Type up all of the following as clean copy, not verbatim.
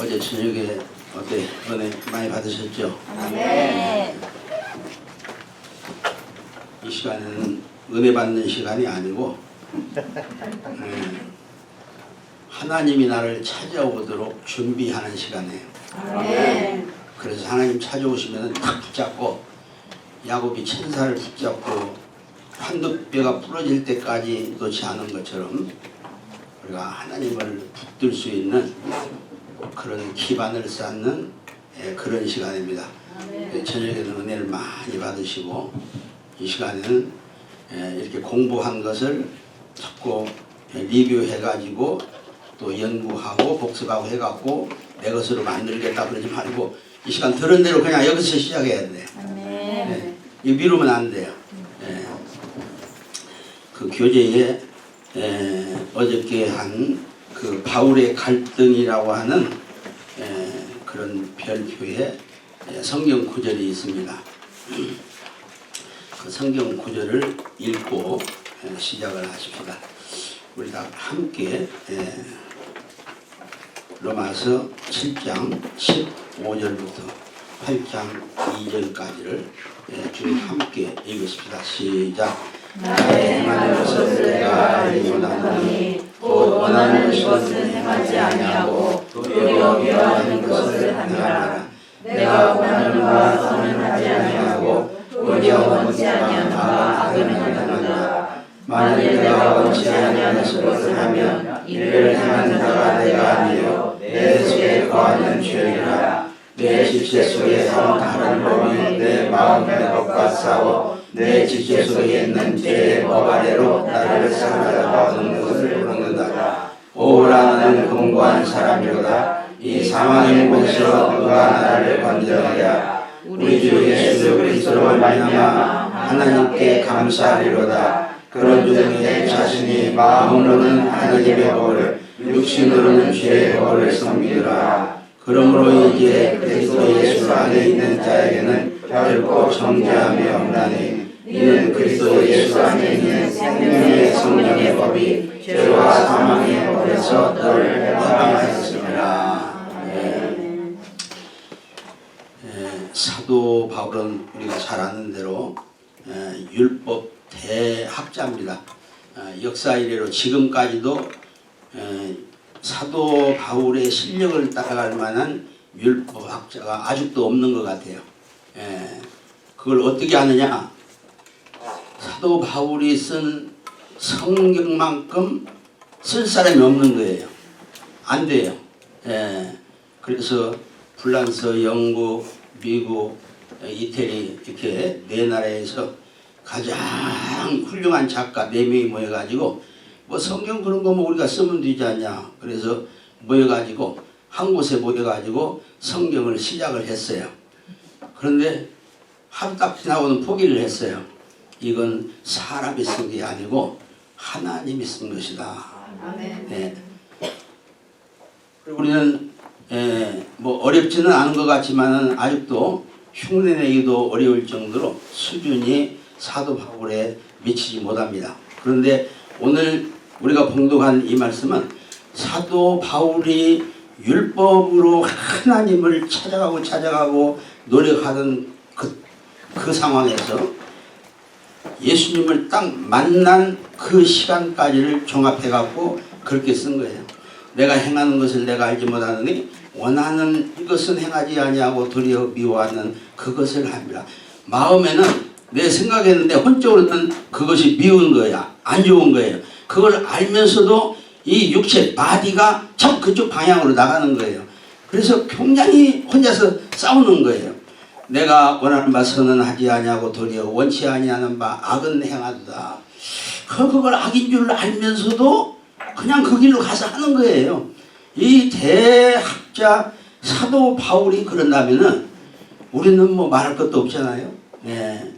어제 저녁에 어때? 은혜 많이 받으셨죠? 네. 이 시간에는 은혜 받는 시간이 아니고 하나님이 나를 찾아오도록 준비하는 시간이에요. 네. 그래서 하나님 찾아오시면 탁 붙잡고 야곱이 천사를 붙잡고 한두 뼈가 부러질 때까지 놓지 않은 것처럼 우리가 하나님을 붙들 수 있는 그런 기반을 쌓는 그런 시간입니다. 저녁에는 은혜를 많이 받으시고 이 시간에는 이렇게 공부한 것을 자꾸 리뷰해가지고 또 연구하고 복습하고 해갖고 내 것으로 만들겠다 그러지 말고 이 시간 들은 대로 그냥 여기서 시작해야 돼. 네. 이 미루면 안 돼요. 그 교재에 어저께 한 그 바울의 갈등이라고 하는 그런 별표의 성경 구절이 있습니다. 그 성경 구절을 읽고 시작을 하십시다. 우리 다 함께 로마서 7장 15절부터 8장 2절까지를 주님 함께 읽으십시다. 시작. 나의 행하는 것을 내가 알지 못하노니 곧 원하는 것은 행하지 아니하고 도리어 미워하는 것을 하느라. 내가 원하는 바와 선은 하지 아니하고 도리어 원치 아니하는 바와 악은 행하노라. 만일 내가 원치 아니하는 것을 하면 이를 행하는 자가 내가 아니요 내 속에 거하는 죄이라. 내 지체 속에서 다른 법이 내 마음의 법과 싸워 내 지체 속에 있는 죄의 법 아래로 나를 사로잡아 놓는 것을 모른다. 오라 나는 공고한 사람이로다. 이 사망의 몸에서 누가 나를 건져내랴. 우리 주 예수 그리스도로 말미암아 하나님께 감사하리로다. 그런 중에 자신이 마음으로는 하나님의 법을 육신으로는 죄의 법을 섬기더라. 그러므로 이제 그리스도 예수 안에 있는 자에게는 결코 정죄함이 없나니 이는 그리스도 예수 안에 있는 생명의 성령의 법이 죄와 사망의 법에서 너를 해방하였습니다. 사도 바울은 우리가 잘 아는 대로 율법 대학자입니다. 역사 이래로 지금까지도 사도 바울의 실력을 따라갈 만한 율법학자가 아직도 없는 것 같아요. 그걸 어떻게 하느냐? 사도 바울이 쓴 성경만큼 쓸 사람이 없는 거예요. 안 돼요. 그래서 프랑스, 영국, 미국, 이태리 이렇게 네 나라에서 가장 훌륭한 작가 4명이 모여가지고 뭐 성경 그런 거 뭐 우리가 쓰면 되지 않냐. 그래서 모여가지고 한 곳에 모여가지고 성경을 시작을 했어요. 그런데 하루 딱 지나고는 포기를 했어요. 이건 사람이 쓴 게 아니고 하나님이 쓴 것이다. 네. 우리는 뭐 어렵지는 않은 것 같지만은 아직도 흉내내기도 어려울 정도로 수준이 사도 바울에 미치지 못합니다. 그런데 오늘 우리가 봉독한 이 말씀은 사도 바울이 율법으로 하나님을 찾아가고 노력하던 그 상황에서 예수님을 딱 만난 그 시간까지를 종합해갖고 그렇게 쓴 거예요. 내가 행하는 것을 내가 알지 못하느니 원하는 이것은 행하지 아니하고 도리어 미워하는 그것을 합니다. 마음에는 내 생각했는데 혼적으로는 그것이 미운 거야. 안 좋은 거예요. 그걸 알면서도 이 육체 바디가 참 그쪽 방향으로 나가는 거예요. 그래서 굉장히 혼자서 싸우는 거예요. 내가 원하는 바 선은 하지 아니하고 도리어 원치 아니하는 바 악은 행하도다. 그걸 악인 줄 알면서도 그냥 그 길로 가서 하는 거예요. 이 대학자 사도 바울이 그런다면은 우리는 뭐 말할 것도 없잖아요. 네.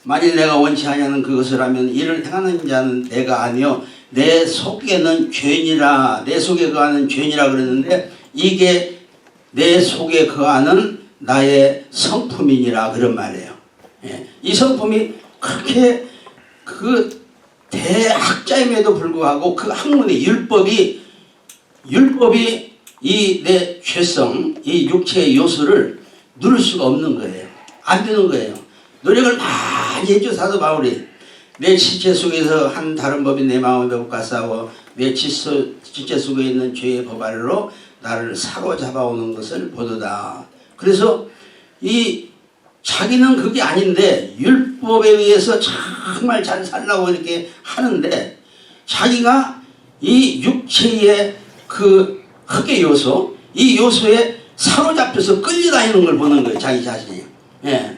만일 내가 원치 아니하는 그것을 하면 이를 행하는 자는 내가 아니요 내 속에는 죄니라. 내 속에 거하는 죄니라 그랬는데 이게 내 속에 거하는 나의 성품이니라 그런 말이에요. 이 성품이 그렇게 그 대학자임에도 불구하고 그 학문의 율법이 이 내 죄성, 이 육체의 요소를 누를 수가 없는 거예요. 안 되는 거예요. 노력을 많이 했죠, 사도 바울이. 내 지체 속에서 한 다른 법이 내 마음에 배고파 싸워 내 지체 속에 있는 죄의 법 아래로 나를 사로잡아오는 것을 보도다. 그래서 이 자기는 그게 아닌데 율법에 의해서 정말 잘 살라고 이렇게 하는데 자기가 이 육체의 그 흑의 요소, 이 요소에 사로잡혀서 끌려다니는 걸 보는 거예요, 자기 자신이. 예.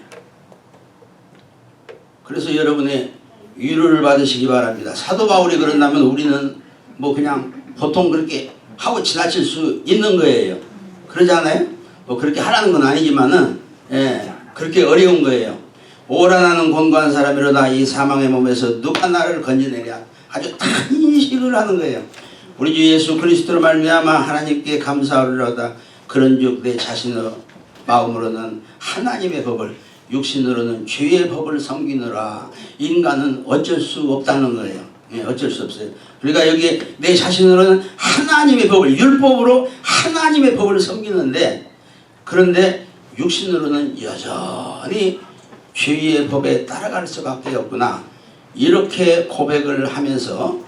그래서 여러분의 위로를 받으시기 바랍니다. 사도 바울이 그런다면 우리는 뭐 그냥 보통 그렇게 하고 지나칠 수 있는 거예요. 그러지 않아요? 뭐 그렇게 하라는 건 아니지만은, 예, 그렇게 어려운 거예요. 오라 나는 권고한 사람이로다 이 사망의 몸에서 누가 나를 건져내랴. 아주 탄식을 하는 거예요. 우리 주 예수 그리스도로 말미암아 하나님께 감사하리로다. 그런즉 내 자신의 마음으로는 하나님의 법을, 육신으로는 죄의 법을 섬기느라. 인간은 어쩔 수 없다는 거예요. 예, 어쩔 수 없어요. 그러니까 여기 내 자신으로는 하나님의 법을, 율법으로 하나님의 법을 섬기는데, 그런데 육신으로는 여전히 죄의 법에 따라갈 수밖에 없구나. 이렇게 고백을 하면서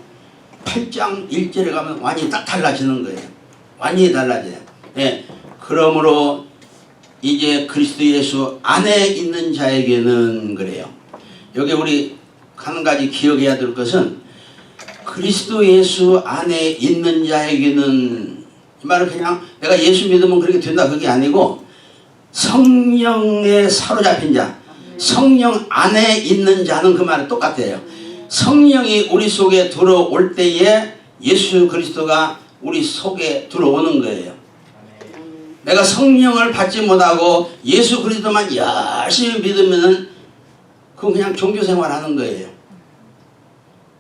8장 1절에 가면 완전히 딱 달라지는 거예요. 완전히 달라져요. 예, 그러므로 이제 그리스도 예수 안에 있는 자에게는 그래요. 여기 우리 한 가지 기억해야 될 것은 그리스도 예수 안에 있는 자에게는, 이 말은 그냥 내가 예수 믿으면 그렇게 된다 그게 아니고 성령에 사로잡힌 자, 성령 안에 있는 자는 그 말은 똑같아요. 성령이 우리 속에 들어올 때에 예수 그리스도가 우리 속에 들어오는 거예요. 내가 성령을 받지 못하고 예수 그리스도만 열심히 믿으면 그건 그냥 종교생활 하는 거예요.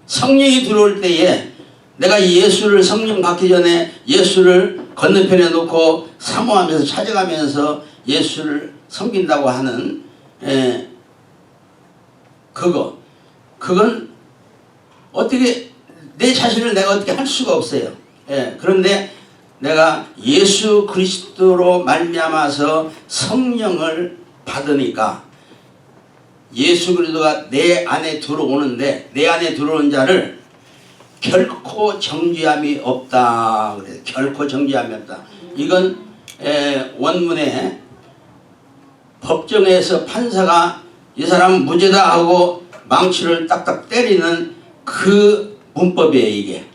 성령이 들어올 때에 내가 예수를, 성령 받기 전에 예수를 건너편에 놓고 사모하면서 찾아가면서 예수를 섬긴다고 하는, 그건 어떻게 내 자신을 내가 어떻게 할 수가 없어요. 그런데 내가 예수 그리스도로 말미암아서 성령을 받으니까 예수 그리스도가 내 안에 들어오는데, 내 안에 들어오는 자를 결코 정죄함이 없다. 그래요. 결코 정죄함이 없다. 이건 원문에 법정에서 판사가 이 사람은 무죄다 하고 망치를 딱딱 때리는 그 문법이에요, 이게.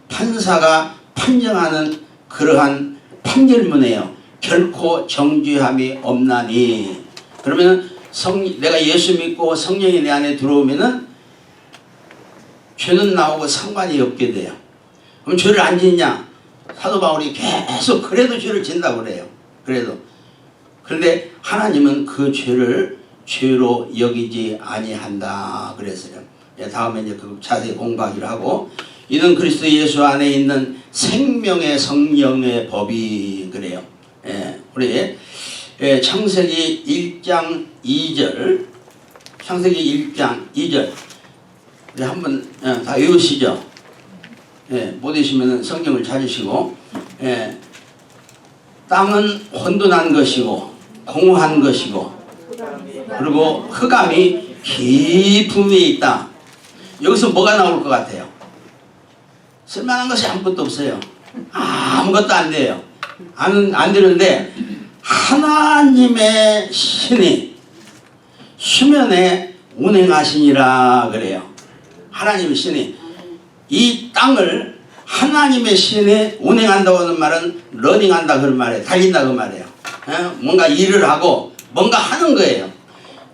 판사가 판정하는 그러한 판결문이에요. 결코 정죄함이 없나니. 그러면 내가 예수 믿고 성령이 내 안에 들어오면은 죄는 나오고 상관이 없게 돼요. 그럼 죄를 안 짓냐? 사도 바울이 계속 그래도 죄를 짓는다고 그래요. 그런데 하나님은 그 죄를 죄로 여기지 아니한다 그랬어요. 다음에 이제 그 자세히 공부하기로 하고, 이는 그리스도 예수 안에 있는 생명의 성령의 법이 그래요. 우리 창세기 1장 2절, 창세기 1장 2절 우리 한번 다 외우시죠. 못 외우시면 성경을 찾으시고, 땅은 혼돈한 것이고 공허한 것이고 그리고 흑암이 깊은 위에 있다. 여기서 뭐가 나올 것 같아요? 쓸만한 것이 아무것도 없어요. 아무것도 안 돼요. 안 되는데 하나님의 신이 수면에 운행하시니라 그래요. 하나님의 신이 이 땅을, 하나님의 신이 운행한다고 하는 말은 러닝한다 그런 말이에요. 달린다 그 말이에요. 뭔가 일을 하고 뭔가 하는 거예요.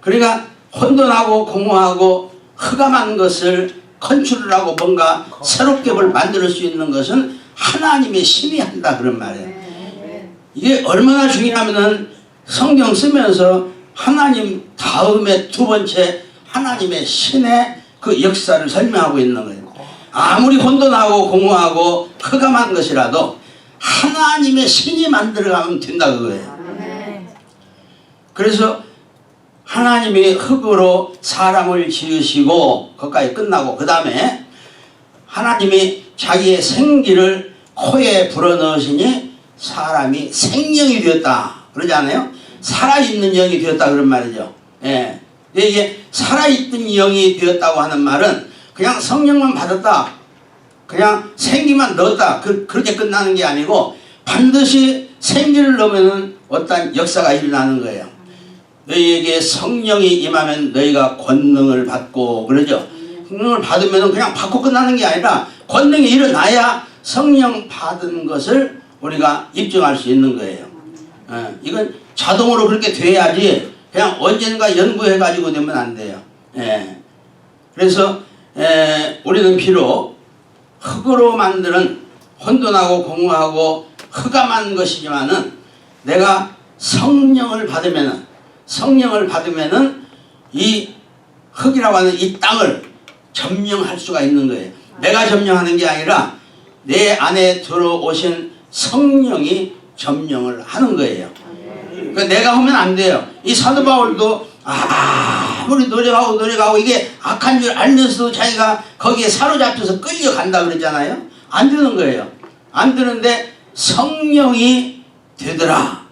그러니까 혼돈하고 공허하고 흑암한 것을 컨트롤을 하고 뭔가 새롭게 뭘 만들 수 있는 것은 하나님의 신이 한다 그런 말이에요. 이게 얼마나 중요하면은 성경 쓰면서 하나님 다음에 두 번째 하나님의 신의 그 역사를 설명하고 있는 거예요. 아무리 혼돈하고 공허하고 흑암한 것이라도 하나님의 신이 만들어가면 된다 그거예요. 그래서 하나님이 흙으로 사람을 지으시고 거기까지 끝나고, 그 다음에 하나님이 자기의 생기를 코에 불어넣으시니 사람이 생명이 되었다 그러지 않아요? 살아있는 영이 되었다 그런 말이죠. 예. 이게 살아있던 영이 되었다고 하는 말은 그냥 성령만 받았다, 그냥 생기만 넣었다 그렇게 끝나는 게 아니고 반드시 생기를 넣으면 어떤 역사가 일어나는 거예요. 너희에게 성령이 임하면 너희가 권능을 받고 그러죠. 권능을 받으면 그냥 받고 끝나는 게 아니라 권능이 일어나야 성령 받은 것을 우리가 입증할 수 있는 거예요. 이건 자동으로 그렇게 돼야지 그냥 언젠가 연구해가지고 되면 안 돼요. 그래서 우리는 비록 흙으로 만드는 혼돈하고 공허하고 흑암한 것이지만은 내가 성령을 받으면은 이 흙이라고 하는 이 땅을 점령할 수가 있는 거예요. 내가 점령하는 게 아니라 내 안에 들어오신 성령이 점령을 하는 거예요. 그러니까 내가 하면 안 돼요. 이 사도 바울도 우리 노력하고 이게 악한 줄 알면서도 자기가 거기에 사로잡혀서 끌려간다 그랬잖아요. 안 되는 거예요. 안 되는데 성령이 되더라.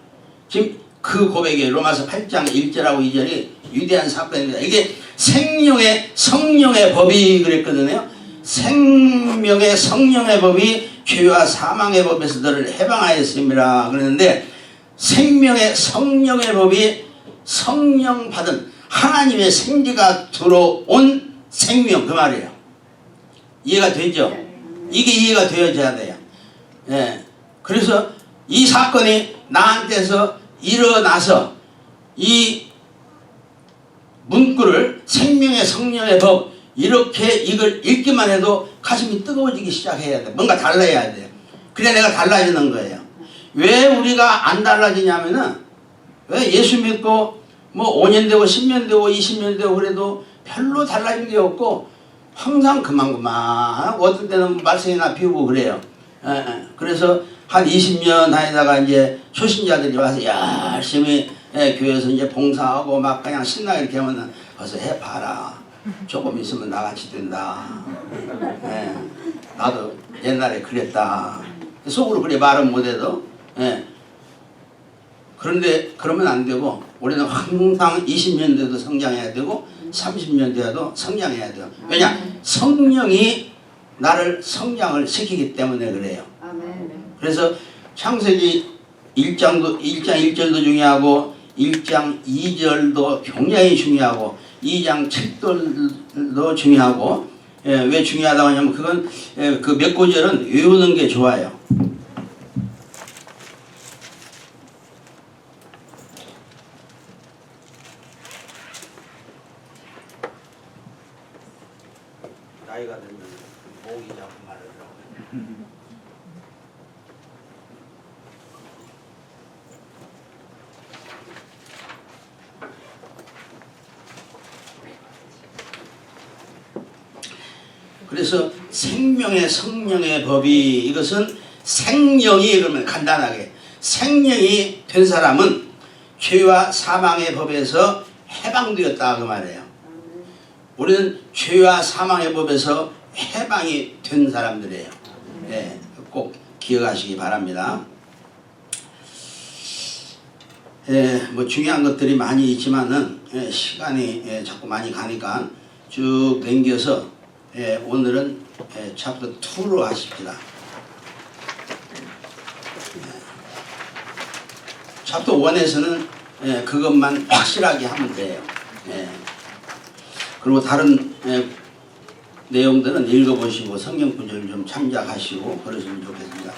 지금 그 고백이 로마서 8장 1절하고 2절이 위대한 사건입니다. 이게 성령의 법이 그랬거든요. 생명의 성령의 법이 죄와 사망의 법에서 너를 해방하였음이라 그랬는데, 생명의 성령의 법이 성령 받은 하나님의 생기가 들어온 생명, 그 말이에요. 이해가 되죠? 이게 이해가 되어져야 돼요. 그래서 이 사건이 나한테서 일어나서 이 문구를 생명의 성령의 법, 이렇게 이걸 읽기만 해도 가슴이 뜨거워지기 시작해야 돼. 뭔가 달라야 돼요. 그래 내가 달라지는 거예요. 왜 우리가 안 달라지냐면은, 왜 예수 믿고 뭐 5년 되고 10년 되고 20년 되고 그래도 별로 달라진 게 없고 항상 그만하고 어떨 때는 말썽이나 피우고 그래요. 그래서 한 20년 다니다가 이제 초신자들이 와서 열심히 교회에서 이제 봉사하고 막 그냥 신나게 이렇게 하면은 어서 해봐라. 조금 있으면 나같이 된다. 나도 옛날에 그랬다. 속으로 그래 말은 못해도. 그런데 그러면 안 되고, 우리는 항상 20년 돼도 성장해야 되고 30년 돼도 성장해야 돼요. 왜냐? 성령이 나를 성장을 시키기 때문에 그래요. 그래서 창세기 1장 1절도 중요하고 1장 2절도 굉장히 중요하고 2장 7절도 중요하고, 왜 중요하다고 하냐면 그건 그 몇 구절은 외우는 게 좋아요. 나이가 들면 목이 자꾸 마르더라고요. 그래서 생명의 성령의 법이, 이것은 생령이, 그러면 간단하게 생령이 된 사람은 죄와 사망의 법에서 해방되었다 그 말이에요. 우리는 죄와 사망의 법에서 해방이 된 사람들이에요. 꼭 기억하시기 바랍니다. 뭐 중요한 것들이 많이 있지만은 시간이 자꾸 많이 가니까 쭉 당겨서 오늘은 챕터 2로 하십시다. 챕터 1에서는 그것만 확실하게 하면 돼요. 그리고 다른 내용들은 읽어보시고 성경 구절을 좀 참작하시고 그러시면 좋겠습니다.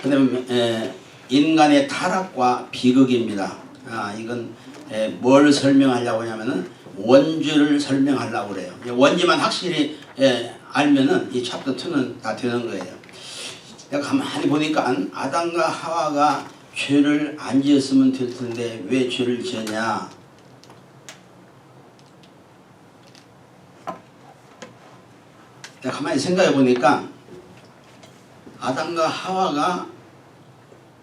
그 다음에 인간의 타락과 비극입니다. 이건 뭘 설명하려고 하냐면은 원죄를 설명하려고 그래요. 원죄만 확실히 알면은 이 챕터 2는 다 되는 거예요. 내가 가만히 보니까 아담과 하와가 죄를 안 지었으면 될 텐데 왜 죄를 지었냐? 내가 가만히 생각해 보니까 아담과 하와가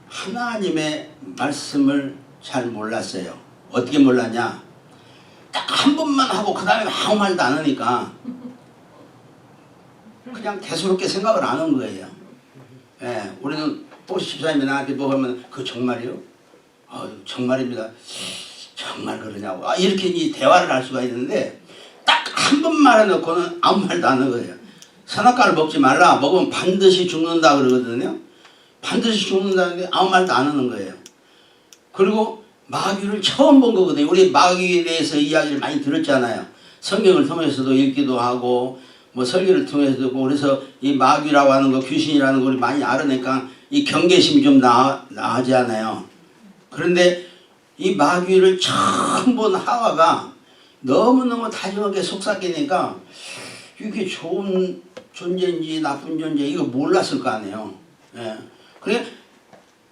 하나님의 말씀을 잘 몰랐어요. 어떻게 몰랐냐? 딱 한 번만 하고 그 다음에 아무 말도 안 하니까 그냥 대수롭게 생각을 안 한 거예요. 예, 우리는 또 집사님이 나한테 뭐 하면 그 정말이요? 정말입니다. 정말 그러냐고. 이렇게 이 대화를 할 수가 있는데 딱 한 번 말해놓고는 아무 말도 안 하는 거예요. 선악과를 먹지 말라. 먹으면 반드시 죽는다 그러거든요. 반드시 죽는다는데 아무 말도 안 하는 거예요. 그리고 마귀를 처음 본 거거든요. 우리 마귀에 대해서 이야기를 많이 들었잖아요. 성경을 통해서도 읽기도 하고 뭐 설교를 통해서도 보고 그래서 이 마귀라고 하는 거 귀신이라는 걸 많이 알아내니까 이 경계심이 좀 나아지 않아요. 그런데 이 마귀를 처음 본 하와가 너무너무 다정하게 속삭이니까 이게 좋은 존재인지 나쁜 존재 이거 몰랐을 거 아니에요. 예. 그래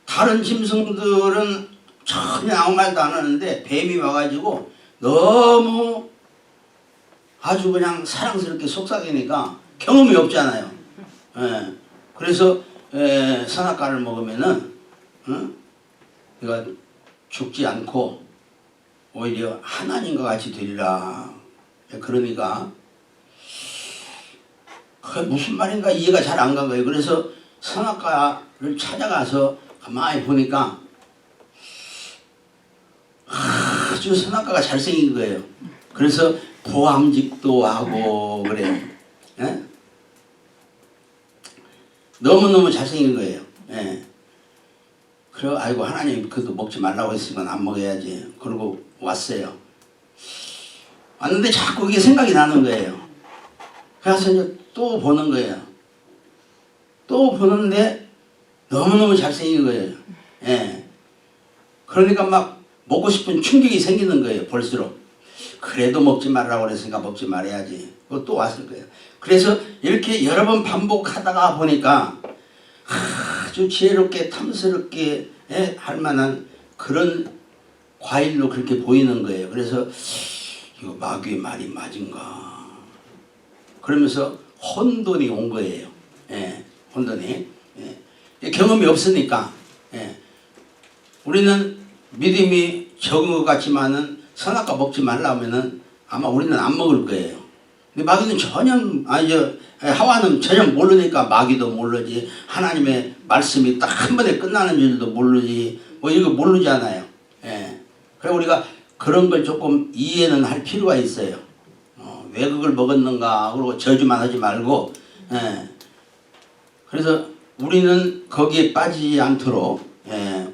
다른 짐승들은 전혀 아무 말도 안 하는데 뱀이 와가지고 너무 아주 그냥 사랑스럽게 속삭이니까 경험이 없잖아요. 예. 그래서 선악과를 먹으면은 이거 죽지 않고 오히려 하나님과 같이 되리라. 그러니까 그게 무슨 말인가 이해가 잘 안 간 거예요. 그래서 선악과를 찾아가서 가만히 보니까 아주 선악과가 잘생긴 거예요. 그래서 보암직도 하고 그래요. 예? 너무너무 잘생긴 거예요. 예. 그래 아이고 하나님 그것도 먹지 말라고 했으면 안 먹어야지. 그러고 왔어요. 왔는데 자꾸 이게 생각이 나는 거예요. 그래서 이제 또 보는 거예요. 또 보는데 너무너무 잘생긴 거예요. 예. 그러니까 막 먹고 싶은 충격이 생기는 거예요. 볼수록. 그래도 먹지 말라고 그랬으니까 먹지 말아야지. 그거 또 왔을 거예요. 그래서 이렇게 여러 번 반복하다가 보니까 아주 지혜롭게 탐스럽게 할 만한 그런 과일로 그렇게 보이는 거예요. 그래서 이거 마귀의 말이 맞은가 그러면서 혼돈이 온 거예요. 예, 혼돈이. 예. 경험이 없으니까. 예. 우리는 믿음이 적은 것 같지만은 선악과 먹지 말라 하면은 아마 우리는 안 먹을 거예요. 근데 마귀는 전혀 하와는 전혀 모르니까 마귀도 모르지 하나님의 말씀이 딱 한 번에 끝나는 줄도 모르지 뭐 이거 모르잖아요. 예. 그래 우리가 그런 걸 조금 이해는 할 필요가 있어요. 왜 그걸 먹었는가 그러고 저주만 하지 말고. 예. 그래서 우리는 거기에 빠지지 않도록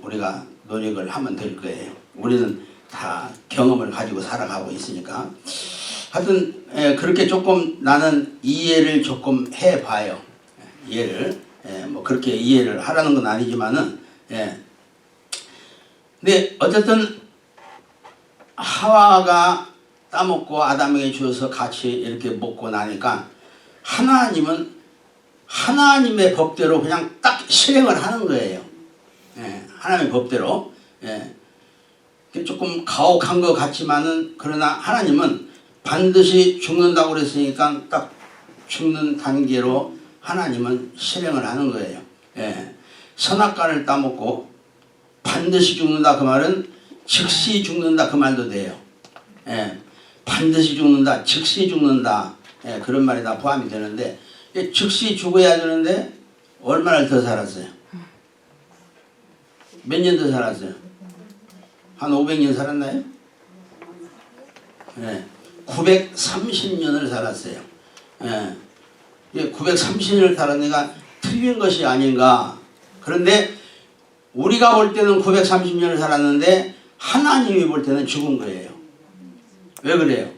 우리가 노력을 하면 될 거예요. 우리는 다 경험을 가지고 살아가고 있으니까. 하여튼 그렇게 조금 나는 이해를 조금 해봐요. 이해를 뭐 그렇게 이해를 하라는 건 아니지만은 근데 어쨌든 하와가 따먹고 아담에게 주어서 같이 이렇게 먹고 나니까 하나님은 하나님의 법대로 그냥 딱 실행을 하는 거예요. 하나님의 법대로. 조금 가혹한 것 같지만은 그러나 하나님은 반드시 죽는다고 그랬으니까 딱 죽는 단계로 하나님은 실행을 하는 거예요. 선악과를 따먹고 반드시 죽는다 그 말은 즉시 죽는다 그 말도 돼요. 반드시 죽는다, 즉시 죽는다 그런 말이 다 포함이 되는데 즉시 죽어야 되는데 얼마나 더 살았어요? 몇 년 더 살았어요? 한 500년 살았나요? 930년을 살았어요. 930년을 살았으니까 틀린 것이 아닌가. 그런데 우리가 볼 때는 930년을 살았는데 하나님이 볼 때는 죽은 거예요. 왜 그래요?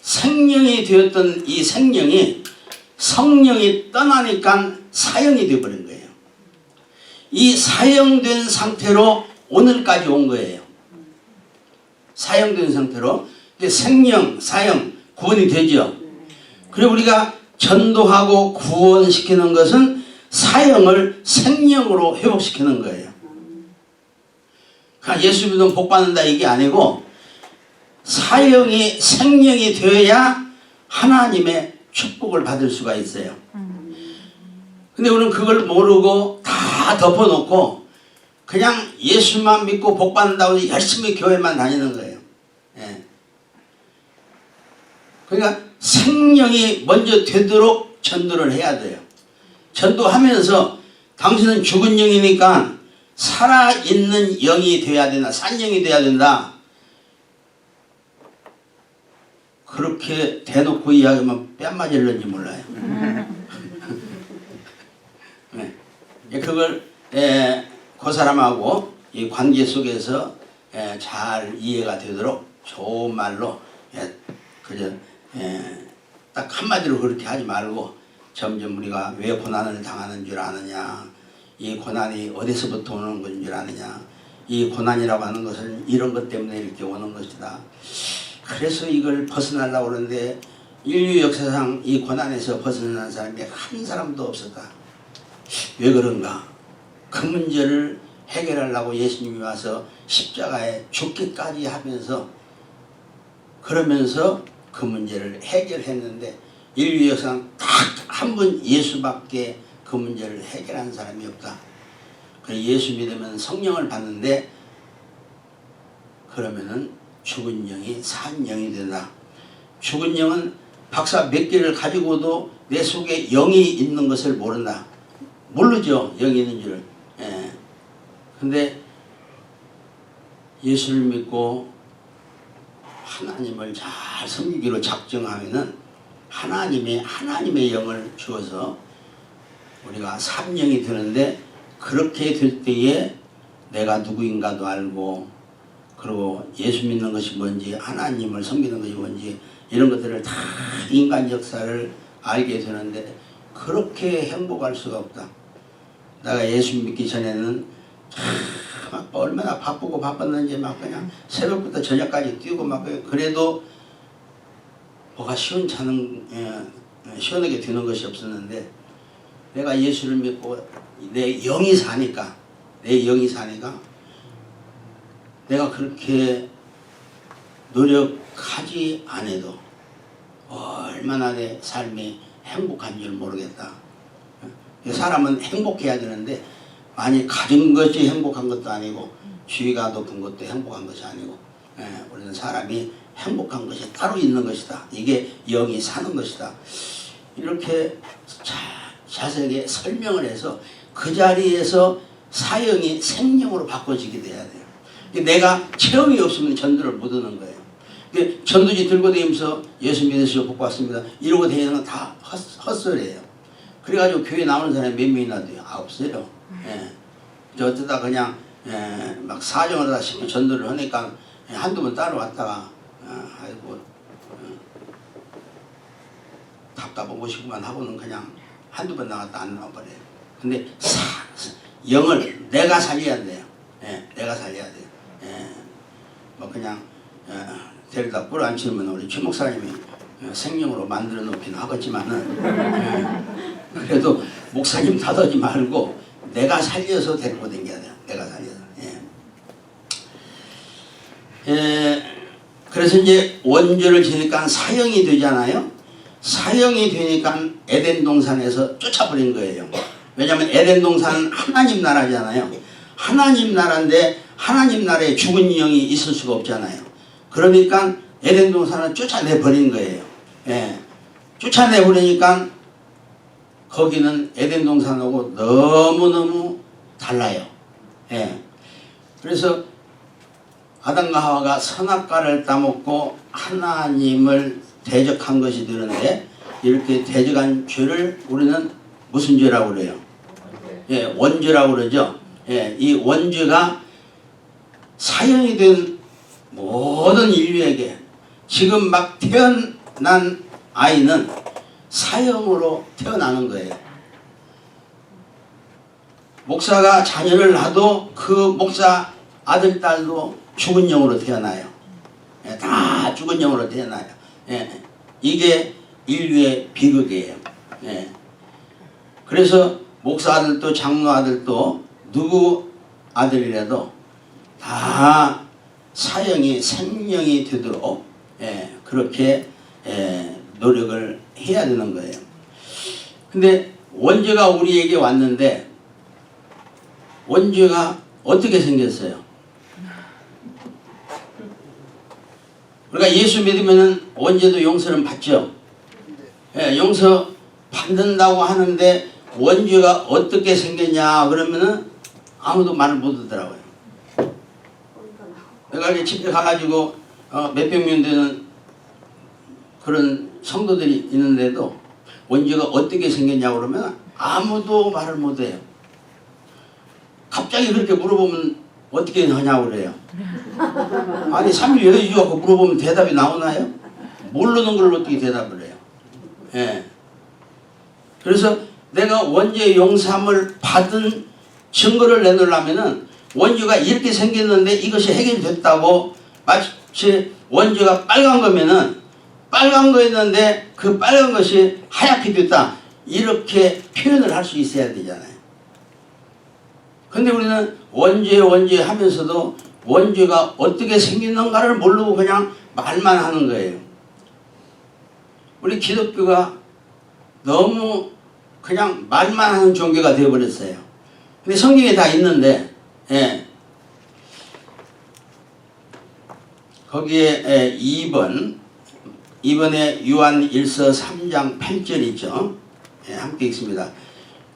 생명이 되었던 이 생명이 성령이 떠나니까 사형이 되어버린 거예요. 이 사형된 상태로 오늘까지 온 거예요. 사형된 상태로. 생명, 사형, 구원이 되죠. 그리고 우리가 전도하고 구원시키는 것은 사형을 생명으로 회복시키는 거예요. 그러니까 예수 믿으면 복 받는다 이게 아니고 사형이 생명이 되어야 하나님의 축복을 받을 수가 있어요. 근데 우리는 그걸 모르고 다 덮어놓고 그냥 예수만 믿고 복 받는다고 열심히 교회만 다니는 거예요. 그러니까 생명이 먼저 되도록 전도를 해야 돼요. 전도하면서 당신은 죽은 영이니까 살아있는 영이 돼야 된다. 산 영이 돼야 된다. 그렇게 대놓고 이야기하면 뺨 맞을는지 몰라요. 네. 그걸 그 사람하고 이 관계 속에서 잘 이해가 되도록 좋은 말로 그저 딱 한마디로 그렇게 하지 말고 점점 우리가 왜 고난을 당하는 줄 아느냐, 이 고난이 어디서부터 오는 것인 줄 아느냐, 이 고난이라고 하는 것은 이런 것 때문에 이렇게 오는 것이다. 그래서 이걸 벗어나려고 그러는데 인류 역사상 이 고난에서 벗어난 사람이 한 사람도 없었다. 왜 그런가? 그 문제를 해결하려고 예수님이 와서 십자가에 죽기까지 하면서 그러면서 그 문제를 해결했는데 인류 역사상 딱 한 분 예수밖에 그 문제를 해결한 사람이 없다. 그래서 예수 믿으면 성령을 받는데 그러면은 죽은 영이 산 영이 된다. 죽은 영은 박사 몇 개를 가지고도 내 속에 영이 있는 것을 모른다. 모르죠. 영이 있는 줄을. 근데 예수를 믿고 하나님을 잘 섬기기로 작정하면은 하나님의 영을 주어서 우리가 삼영이 되는데 그렇게 될 때에 내가 누구인가도 알고 그리고 예수 믿는 것이 뭔지 하나님을 섬기는 것이 뭔지 이런 것들을 다 인간 역사를 알게 되는데 그렇게 행복할 수가 없다. 내가 예수 믿기 전에는 막 얼마나 바쁘고 바빴는지 막 그냥 새벽부터 저녁까지 뛰고 막 그래도 뭐가 시원하게 되는 것이 없었는데 내가 예수를 믿고 내 영이 사니까 내가 그렇게 노력하지 않아도 얼마나 내 삶이 행복한 줄 모르겠다. 사람은 행복해야 되는데 많이 가진 것이 행복한 것도 아니고 지위가 높은 것도 행복한 것이 아니고 우리는 사람이 행복한 것이 따로 있는 것이다. 이게 영이 사는 것이다. 이렇게 자세하게 설명을 해서 그 자리에서 사형이 생명으로 바꿔지게 돼야 돼요. 내가 체험이 없으면 전도를 못 하는 거예요. 전도지 들고 다니면서 예수 믿으시고 복 받습니다. 이러고 다니는 건 다 헛소리예요. 그래가지고 교회 나오는 사람이 몇 명이나 돼요? 없어요. 어쩌다 그냥 막 사정을 하다 싶어 전도를 하니까 한두 번 따라왔다가 아이고 답답하고 싶구만 하고는 그냥 한두 번 나갔다 안 나와버려요. 근데 영을 내가 살려야 돼요. 내가 살려야 돼요. 뭐 그냥 데려다 뿔 안 치면 우리 최 목사님이 생명으로 만들어 놓긴 하겠지만은 그래도 목사님 탓하지 말고 내가 살려서 데리고 다녀야 돼요. 내가 살려서. 그래서 이제 원죄를 지니까 사형이 되잖아요. 사형이 되니까 에덴 동산에서 쫓아버린 거예요. 왜냐하면 에덴 동산은 하나님 나라잖아요. 하나님 나라인데 하나님 나라에 죽은 영이 있을 수가 없잖아요. 그러니까 에덴 동산을 쫓아내 버린 거예요. 쫓아내 버리니까 거기는 에덴 동산하고 너무너무 달라요. 그래서 아담과 하와가 선악과를 따먹고 하나님을 대적한 것이 되는데 이렇게 대적한 죄를 우리는 무슨 죄라고 그래요? 원죄라고 그러죠. 이 원죄가 사형이 된 모든 인류에게 지금 막 태어난 아이는 사형으로 태어나는 거예요. 목사가 자녀를 낳아도 그 목사 아들, 딸도 죽은 영으로 태어나요. 다 죽은 영으로 태어나요. 이게 인류의 비극이에요. 그래서 목사 아들도 장로 아들도 누구 아들이라도 다 사형이 생명이 되도록 그렇게 노력을 해야 되는 거예요. 근데 원죄가 우리에게 왔는데 원죄가 어떻게 생겼어요? 우리가 예수 믿으면 원죄도 용서는 받죠. 용서 받는다고 하는데 원죄가 어떻게 생겼냐 그러면은 아무도 말을 못 하더라고요. 내가 이제 집에 가가지고 몇백 명 되는 그런 성도들이 있는데도 원죄가 어떻게 생겼냐고 그러면 아무도 말을 못 해요. 갑자기 그렇게 물어보면 어떻게 하냐고 그래요. 아니 3일 여유 주고 물어보면 대답이 나오나요? 모르는 걸 어떻게 대답을 해요. 예. 그래서 내가 원죄 용서함을 받은 증거를 내놓으려면은 원죄가 이렇게 생겼는데 이것이 해결됐다고, 마치 원죄가 빨간 거면은 빨간 거였는데 그 빨간 것이 하얗게 됐다, 이렇게 표현을 할 수 있어야 되잖아요. 근데 우리는 원죄 하면서도 원죄가 어떻게 생겼는가를 모르고 그냥 말만 하는 거예요. 우리 기독교가 너무 그냥 말만 하는 종교가 되어버렸어요. 근데 성경에 다 있는데, 예. 거기에 2번에 요한 1서 3장 8절 있죠. 예, 함께 읽습니다.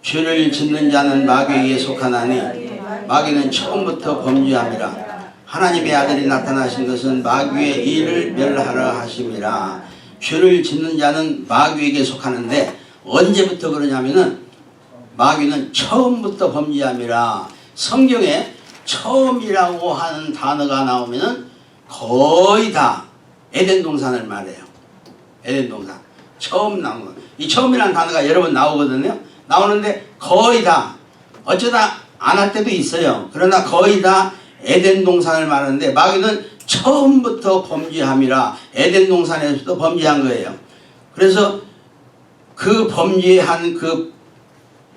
죄를 짓는 자는 마귀에게 속하나니 마귀는 처음부터 범죄함이라. 하나님의 아들이 나타나신 것은 마귀의 일을 멸하려 하심이라. 죄를 짓는 자는 마귀에게 속하는데 언제부터 그러냐면은 마귀는 처음부터 범죄함이라. 성경에 처음이라고 하는 단어가 나오면은 거의 다 에덴 동산을 말해요. 에덴 동산. 처음 나온 거. 이 처음이라는 단어가 여러 번 나오거든요. 나오는데 거의 다, 어쩌다 안 할 때도 있어요. 그러나 거의 다 에덴 동산을 말하는데 마귀는 처음부터 범죄함이라. 에덴 동산에서도 범죄한 거예요. 그래서 그 범죄한 그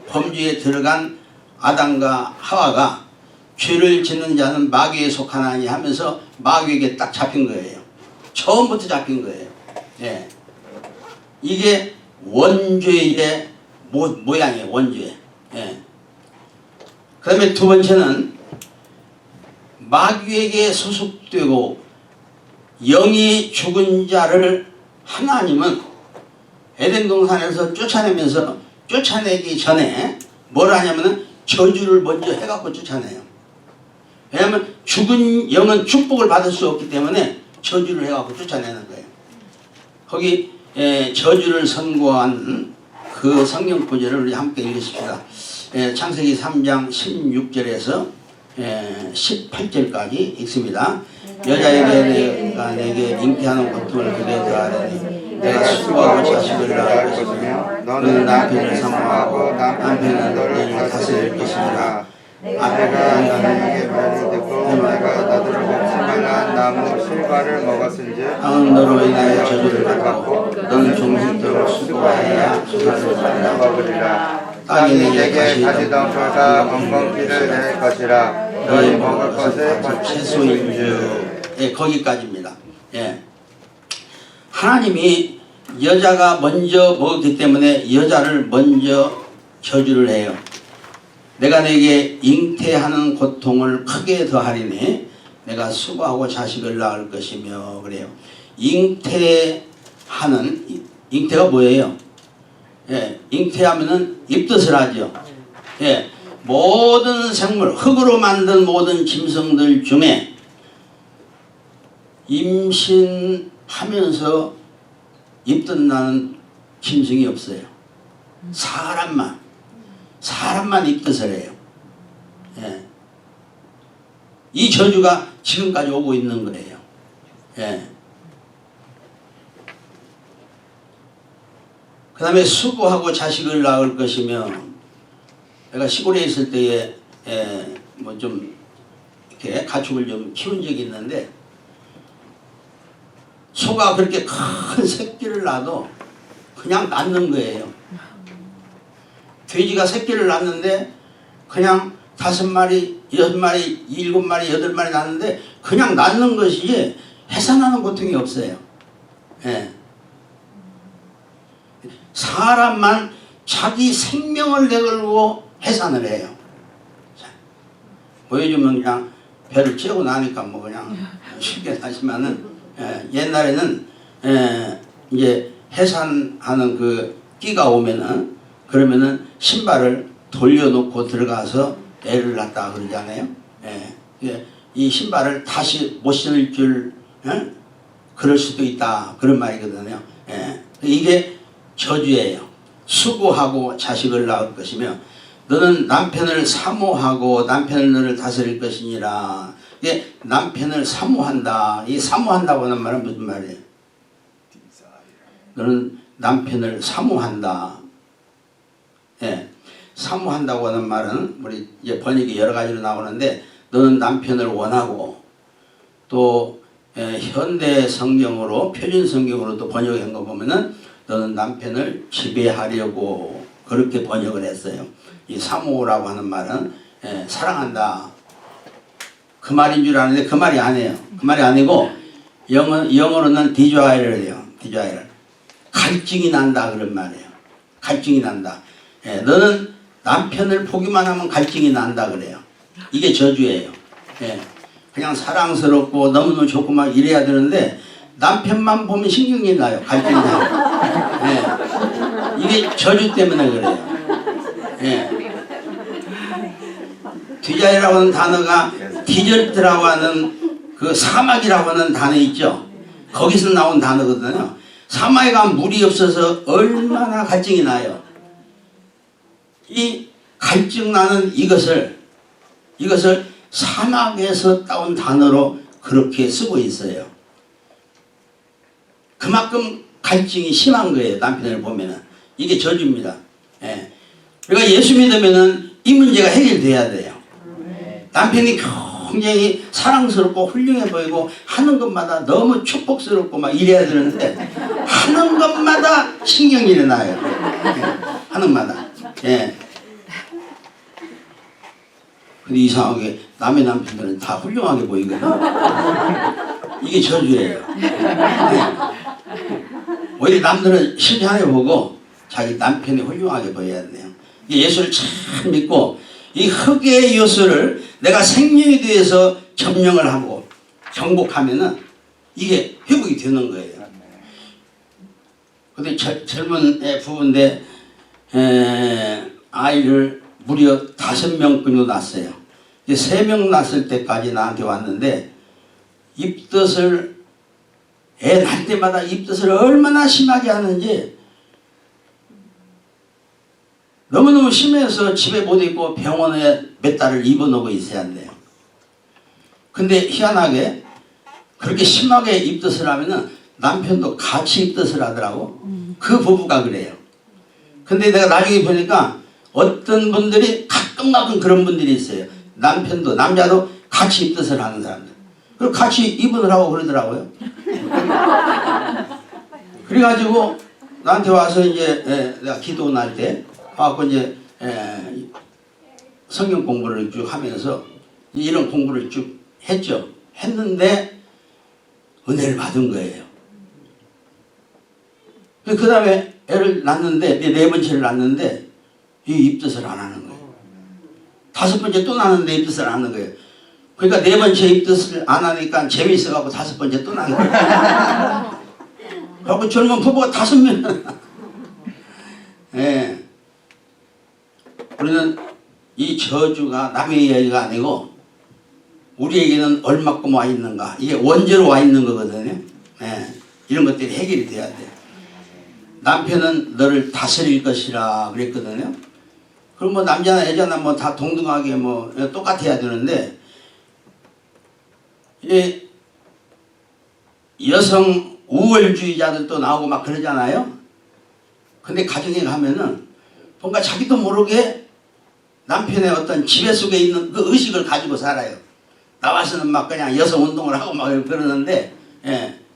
범죄에 들어간 아담과 하와가 죄를 짓는 자는 마귀에 속하나니 하면서 마귀에게 딱 잡힌 거예요. 처음부터 잡힌 거예요. 예. 이게 원죄의 모양이에요. 원죄. 예. 그 다음에 두 번째는 마귀에게 소속되고 영이 죽은 자를 하나님은 에덴 동산에서 쫓아내면서, 쫓아내기 전에 뭘 하냐면은 저주를 먼저 해갖고 쫓아내요. 왜냐하면 죽은 영은 축복을 받을 수 없기 때문에 저주를 해갖고 쫓아내는 거예요. 거기 저주를 선고한 그 성경 구절을 우리 함께 읽으십시다. 창세기 3장 16절에서 18절까지 읽습니다. 여자에게 내게 잉태하는 고통을 그게 더하리니 내가 수고하고 자식을 낳을 것이며 너는 남편을 사모하고 남편은 너를 다스릴 것이니라. 내가 인간에게 말을 듣고 내가 너들을 먹지 말라 나무 실과를 먹었은즉 땅은 너로 인하여 저주를 받고 너는 종식도록 수고하여야 수고를 받으리라. 땅이 내게 가지던 돌과 엉겅퀴를 낼 것이라. 너희 먹을 것을 채소인 줄. 예, 거기까지입니다. 예. 하나님이 여자가 먼저 먹었기 때문에 여자를 먼저 저주를 해요. 내가 내게 잉태하는 고통을 크게 더하리니 내가 수고하고 자식을 낳을 것이며 그래요. 잉태가 뭐예요? 예, 잉태하면은 입덧을 하죠. 예, 모든 생물, 흙으로 만든 모든 짐승들 중에 임신하면서 입덧 나는 짐승이 없어요. 사람만 입덧을 해요. 예. 이 저주가 지금까지 오고 있는 거예요. 예. 그 다음에 수고하고 자식을 낳을 것이며, 내가 시골에 있을 때에 뭐 좀 이렇게 가축을 좀 키운 적이 있는데, 소가 그렇게 큰 새끼를 낳아도 그냥 낳는 거예요. 돼지가 새끼를 낳는데 그냥 5마리, 6마리, 7마리, 8마리 낳는데 그냥 낳는 것이지 해산하는 고통이 없어요. 예. 사람만 자기 생명을 내걸고 해산을 해요. 보여주면 그냥 배를 쬐고 나니까 뭐 그냥 쉽게 하지만은 옛날에는 이제 해산하는 그 끼가 오면은 그러면은 신발을 돌려놓고 들어가서 애를 낳다 그러잖아요. 예. 이 신발을 다시 못 신을 줄 그럴 수도 있다 그런 말이거든요. 예. 이게 저주예요. 수고하고 자식을 낳을 것이며 너는 남편을 사모하고 남편을 너를 다스릴 것이니라. 이게 남편을 사모한다. 이 사모한다고 하는 말은 무슨 말이에요? 너는 남편을 사모한다. 예. 사모한다고 하는 말은 우리 이제 번역이 여러 가지로 나오는데 너는 남편을 원하고 또 현대 성경으로 표준 성경으로 또 번역한 거 보면은 너는 남편을 지배하려고 그렇게 번역을 했어요. 이 사모라고 하는 말은 사랑한다 그 말인 줄 아는데 그 말이 아니에요. 그 말이 아니고 영어로는 디자이어를 해요. 디자이어. 갈증이 난다 그런 말이에요. 갈증이 난다. 너는 남편을 보기만 하면 갈증이 난다 그래요. 이게 저주예요. 그냥 사랑스럽고 너무너무 좋고 막 이래야 되는데 남편만 보면 신경이 나요. 갈증이 나요. 이게 저주 때문에 그래요. 디자이라고 하는 단어가 디저트라고 하는 그 사막이라고 하는 단어 있죠. 거기서 나온 단어거든요. 사막에 가면 물이 없어서 얼마나 갈증이 나요. 이 갈증 나는 이것을 사막에서 따온 단어로 그렇게 쓰고 있어요. 그만큼 갈증이 심한 거예요. 남편을 보면은. 이게 저주입니다. 그러니까 예수 믿으면은 이 문제가 해결돼야 돼요. 남편이 굉장히 사랑스럽고 훌륭해 보이고 하는 것마다 너무 축복스럽고 막 이래야 되는데 하는 것마다 신경이 일어나요. 하는 것마다. 근데 이상하게 남의 남편들은 다 훌륭하게 보이거든요. 이게 저주예요. 오히려 남들은 실천해 보고 자기 남편이 훌륭하게 보여야 돼요. 예수를 참 믿고 이 흑의 요소를 내가 생명에 대해서 점령을 하고 정복하면은 이게 회복이 되는 거예요. 근데 젊은 부부인데 아이를 무려 5명뿐이 낳았어요. 3명 낳았을 때까지 나한테 왔는데 입덧을 애 낳을 때마다 입덧을 얼마나 심하게 하는지 너무너무 심해서 집에 못 있고 병원에 몇 달을 입원하고 있어야 한대요. 근데 희한하게 그렇게 심하게 입덧을 하면은 남편도 같이 입덧을 하더라고. 그 부부가 그래요. 근데 내가 나중에 보니까 어떤 분들이 가끔 그런 분들이 있어요. 남편도 남자도 같이 입덧을 하는 사람들. 그리고 같이 입원을 하고 그러더라고요. 그래가지고 나한테 와서 이제 내가 기도 날 때 와서 이제 성경 공부를 쭉 하면서 이런 공부를 쭉 했죠. 했는데 은혜를 받은 거예요. 그 다음에 애를 낳는데 4번째를 낳는데 이 입덧을 안 하는 거예요. 5번째 또 낳는데 입덧을 안 하는 거예요. 그러니까 4번째 입덧을 안 하니까 재미있어갖고 5번째 또 낳는 거예요. 그리고 젊은 부부가 5명. 우리는 이 저주가 남의 이야기가 아니고 우리에게는 얼마큼 와 있는가. 이게 원죄로 와 있는 거거든요. 이런 것들이 해결이 돼야 돼요. 남편은 너를 다스릴 것이라 그랬거든요. 그럼 뭐 남자나 여자나 뭐 다 동등하게 뭐 똑같아야 되는데 여성 우월주의자들도 나오고 막 그러잖아요. 근데 가정에 가면은 뭔가 자기도 모르게 남편의 어떤 지배 속에 있는 그 의식을 가지고 살아요. 나와서는 막 그냥 여성 운동을 하고 막 그러는데,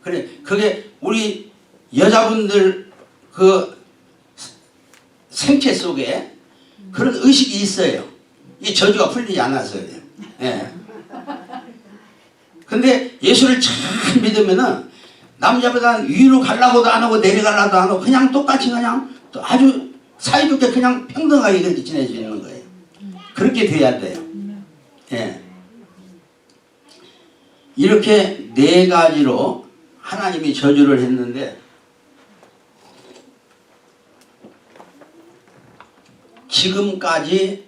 그래, 그게 우리 여자분들 그 생체 속에 그런 의식이 있어요. 이 저주가 풀리지 않아서 그래요. 근데 예수를 참 믿으면은 남자보다는 위로 가려고도 안 하고 내려가려도 안 하고 그냥 똑같이 그냥 아주 사이좋게 그냥 평등하게 그렇게 지내지는 거예요. 그렇게 돼야 돼요. 이렇게 4가지로 하나님이 저주를 했는데 지금까지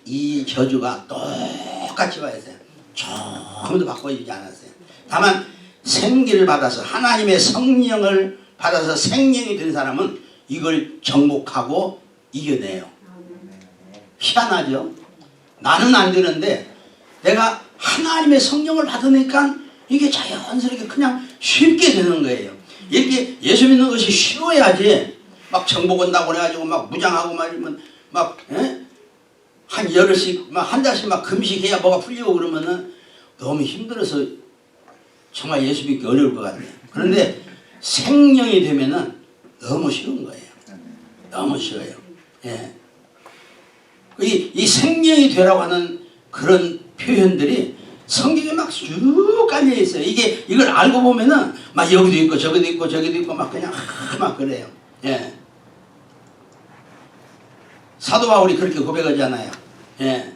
이 저주가 똑같이 와 있어요. 조금도 바꿔지지 않았어요. 다만 생기를 받아서 하나님의 성령을 받아서 생명이 된 사람은 이걸 정복하고 이겨내요. 희한하죠? 나는 안 되는데 내가 하나님의 성령을 받으니까 이게 자연스럽게 그냥 쉽게 되는 거예요. 이렇게 예수 믿는 것이 쉬워야지 막 정복 온다고 그래가지고 막 무장하고 말이면 막 한 열흘씩 막 한 달씩 막 금식해야 뭐가 풀리고 그러면은 너무 힘들어서 정말 예수 믿기 어려울 것 같네요. 그런데 생명이 되면은 너무 쉬운 거예요. 너무 쉬워요. 예. 이 생명이 되라고 하는 그런 표현들이 성경에 막 쭉 깔려 있어요. 이걸 알고 보면은 막 여기도 있고 저기도 있고 저기도 있고 막 그냥 막 그래요. 예. 사도 바울이 그렇게 고백하잖아요. 예.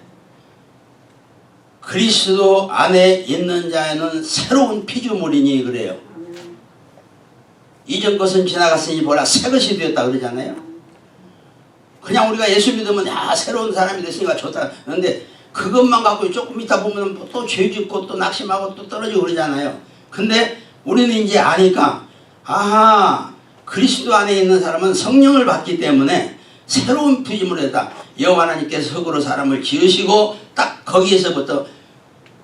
그리스도 안에 있는 자에는 새로운 피조물이니 그래요. 이전 것은 지나갔으니 보라 새 것이 되었다 그러잖아요. 그냥 우리가 예수 믿으면 새로운 사람이 됐으니까 좋다. 그런데 그것만 갖고 조금 있다 보면 또 죄 짓고 또 낙심하고 또 떨어지고 그러잖아요. 근데 우리는 이제 아니까 그리스도 안에 있는 사람은 성령을 받기 때문에 새로운 피조물이다. 여호와 하나님께서 흙으로 사람을 지으시고 딱 거기에서부터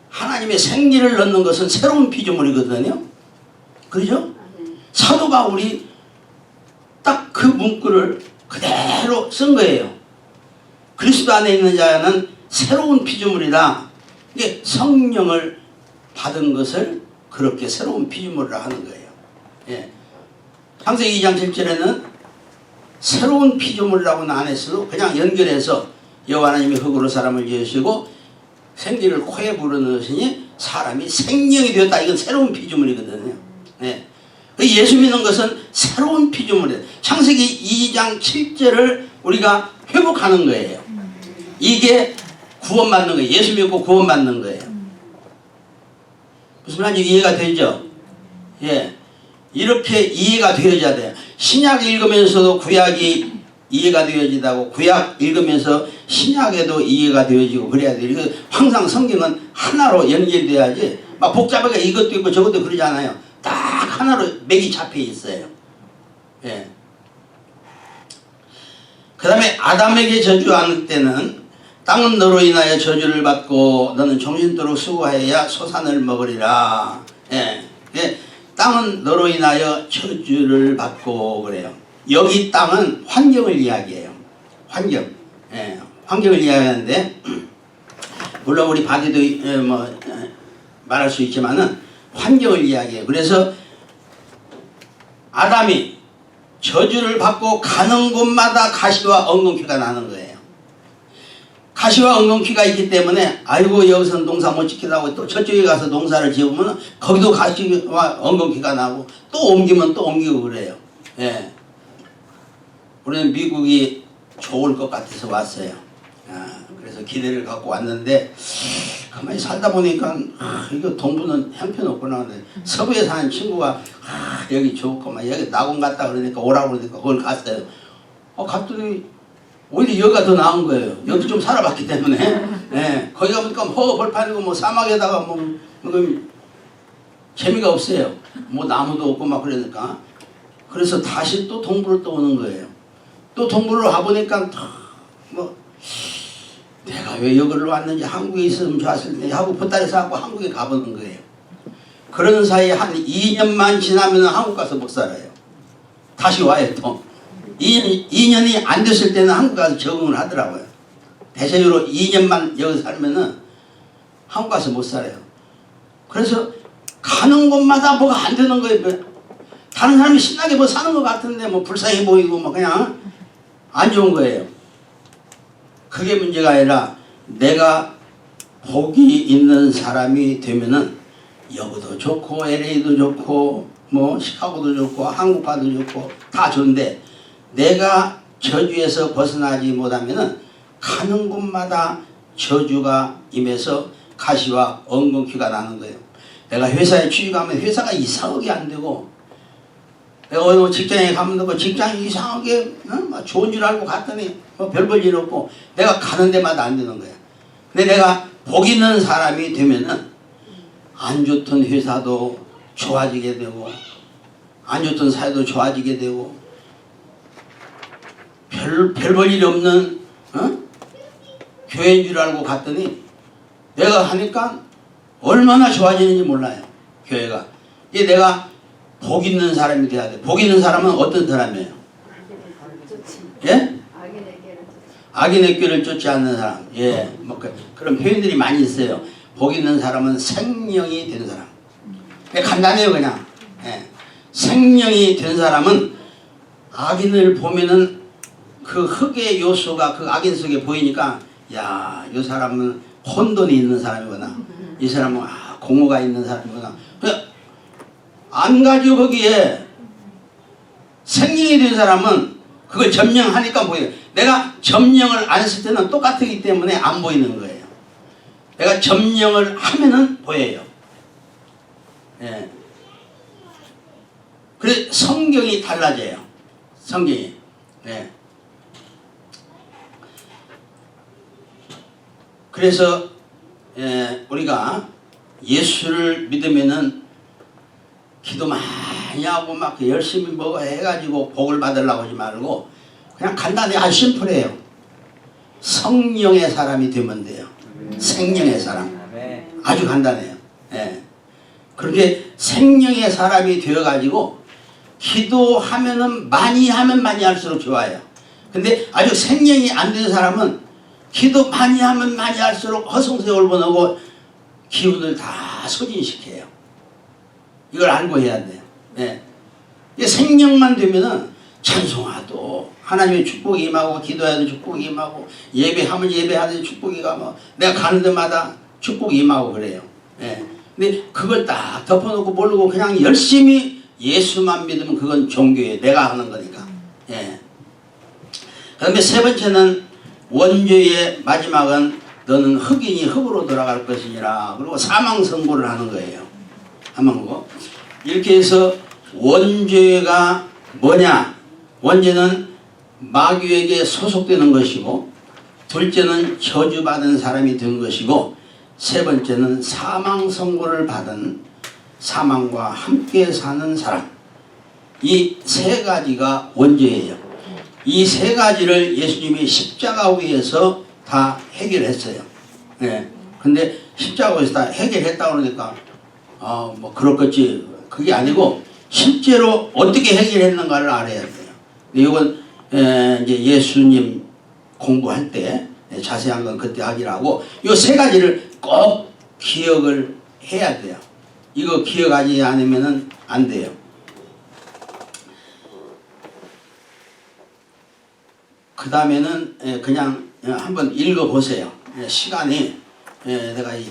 하나님의 생기를 넣는 것은 새로운 피조물이거든요. 그렇죠? 사도 바울이 딱 그 문구를 그대로 쓴 거예요. 그리스도 안에 있는 자는 새로운 피조물이다. 이게 성령을 받은 것을 그렇게 새로운 피조물이라 하는 거예요. 예. 창세기 2장 7절에는 새로운 피조물이라고는 안 했어도 그냥 연결해서 여호와 하나님이 흙으로 사람을 지으시고 생기를 코에 불어넣으시니 사람이 생명이 되었다. 이건 새로운 피조물이거든요. 예. 예수 믿는 것은 새로운 피조물이에요. 창세기 2장 7절을 우리가 회복하는 거예요. 이게 구원받는 거예요. 예수 믿고 구원받는 거예요. 무슨 말인지 이해가 되죠? 예. 이렇게 이해가 되어져야 돼요. 신약 읽으면서도 구약이 이해가 되어지다고 구약 읽으면서 신약에도 이해가 되어지고 그래야 돼요. 항상 성경은 하나로 연결돼야지 막 복잡하게 이것도 있고 저것도 그러잖아요. 딱 하나로 맥이 잡혀 있어요. 예. 그 다음에 아담에게 저주할 때는 땅은 너로 인하여 저주를 받고 너는 정신토록 수고하여야 소산을 먹으리라. 예. 예. 땅은 너로 인하여 저주를 받고 그래요. 여기 땅은 환경을 이야기해요. 환경. 예. 환경을 이야기하는데 물론 우리 바디도 말할 수 있지만은 환경을 이야기해요. 그래서 아담이 저주를 받고 가는 곳마다 가시와 엉겅퀴가 나는 거예요. 가시와 엉겅퀴가 있기 때문에 아이고 여기서는 농사 못 짓기도 하고 또 저쪽에 가서 농사를 지으면 거기도 가시와 엉겅퀴가 나고 또 옮기면 또 옮기고 그래요. 예. 우리는 미국이 좋을 것 같아서 왔어요. 그래서 기대를 갖고 왔는데 가만히 살다 보니까 이거 동부는 형편없구나. 근데 서부에 사는 친구가 여기 좋구만 여기 낙원 갔다 그러니까 오라고 그러니까 그걸 갔어요. 갔더니 오히려 여기가 더 나은 거예요. 여기 좀 살아봤기 때문에. 예. 거기 가보니까 벌판이고 뭐 사막에다가 뭐 재미가 없어요. 뭐 나무도 없고 막 그러니까. 그래서 다시 또 동부를 또 오는 거예요. 또 동부를 와보니까 뭐 내가 왜 여기로 왔는지 한국에 있으면 좋았을 텐데 하고 보따리 싸고 한국에 가보는 거예요. 그런 사이에 한 2년만 지나면 한국 가서 못 살아요. 다시 와요 또. 2년이 안 됐을 때는 한국 가서 적응을 하더라고요. 대체적으로 2년만 여기 살면은 한국 가서 못 살아요. 그래서 가는 곳마다 뭐가 안 되는 거예요. 다른 사람이 신나게 뭐 사는 것 같은데 뭐 불쌍해 보이고 뭐 그냥 안 좋은 거예요. 그게 문제가 아니라 내가 복이 있는 사람이 되면은 여기도 좋고 LA도 좋고 뭐 시카고도 좋고 한국 가도 좋고 다 좋은데 내가 저주에서 벗어나지 못하면은 가는 곳마다 저주가 임해서 가시와 엉겅퀴가 나는 거예요. 내가 회사에 취직하면 회사가 이사옥이 안 되고 내가 어느 직장에 가면 그 직장이 이상하게 막 좋은 줄 알고 갔더니 별 볼 일 없고 내가 가는 데마다 안 되는 거야. 근데 내가 복 있는 사람이 되면은 안 좋던 회사도 좋아지게 되고 안 좋던 사회도 좋아지게 되고 별 볼 일이 없는 교회인 줄 알고 갔더니 내가 하니까 얼마나 좋아지는지 몰라요. 교회가. 이게 내가 복 있는 사람이 돼야 돼. 복 있는 사람은 어떤 사람이에요? 예? 악인의 꾀를 쫓지 않는 사람. 예. 뭐 그런 표현들이 많이 있어요. 복 있는 사람은 생명이 된 사람. 간단해요, 그냥. 예. 생명이 된 사람은 악인을 보면은 그 흑의 요소가 그 악인 속에 보이니까 야, 이 사람은 혼돈이 있는 사람이구나. 이 사람은 공허가 있는 사람이구나. 안 가지고 거기에 생명이 된 사람은 그걸 점령하니까 보여요. 내가 점령을 안 했을 때는 똑같기 때문에 안 보이는 거예요. 내가 점령을 하면은 보여요. 예. 그래서 성경이 달라져요. 성경이. 예. 그래서 우리가 예수를 믿으면은 기도 많이 하고 막 열심히 뭐 해가지고 복을 받으려고 하지 말고 그냥 간단히 아주 심플해요. 성령의 사람이 되면 돼요. 생명의 사람. 아주 간단해요. 예. 그렇게 생명의 사람이 되어가지고 기도하면은 많이 하면 많이 할수록 좋아요. 근데 아주 생명이 안 된 사람은 기도 많이 하면 많이 할수록 허송세월 보내고 기운을 다 소진시켜요. 이걸 알고 해야 돼요. 네. 이게 생명만 되면은 찬송하도 하나님의 축복이 임하고 기도해도 축복이 임하고 예배하면 예배하는 축복이 임하고 내가 가는 데마다 축복이 임하고 그래요. 네. 근데 그걸 딱 덮어놓고 모르고 그냥 열심히 예수만 믿으면 그건 종교예요. 내가 하는 거니까. 예. 그 다음에 세 번째는 원죄의 마지막은 너는 흑인이 흑으로 돌아갈 것이니라. 그리고 사망 선고를 하는 거예요. 사망고. 이렇게 해서 원죄가 뭐냐? 원죄는 마귀에게 소속되는 것이고, 둘째는 저주받은 사람이 된 것이고, 세 번째는 사망 선고를 받은 사망과 함께 사는 사람. 이 세 가지가 원죄예요. 이 세 가지를 예수님이 십자가 위에서 다 해결했어요. 예. 근데 십자가 위에서 다 해결했다고 그러니까 뭐 그렇겠지. 그게 아니고 실제로 어떻게 해결했는가를 알아야 돼요. 이건 이제 예수님 공부할 때 자세한 건 그때 하기로 하고 이 세 가지를 꼭 기억을 해야 돼요. 이거 기억하지 않으면 안 돼요. 그 다음에는 그냥 한번 읽어보세요. 시간이 내가 이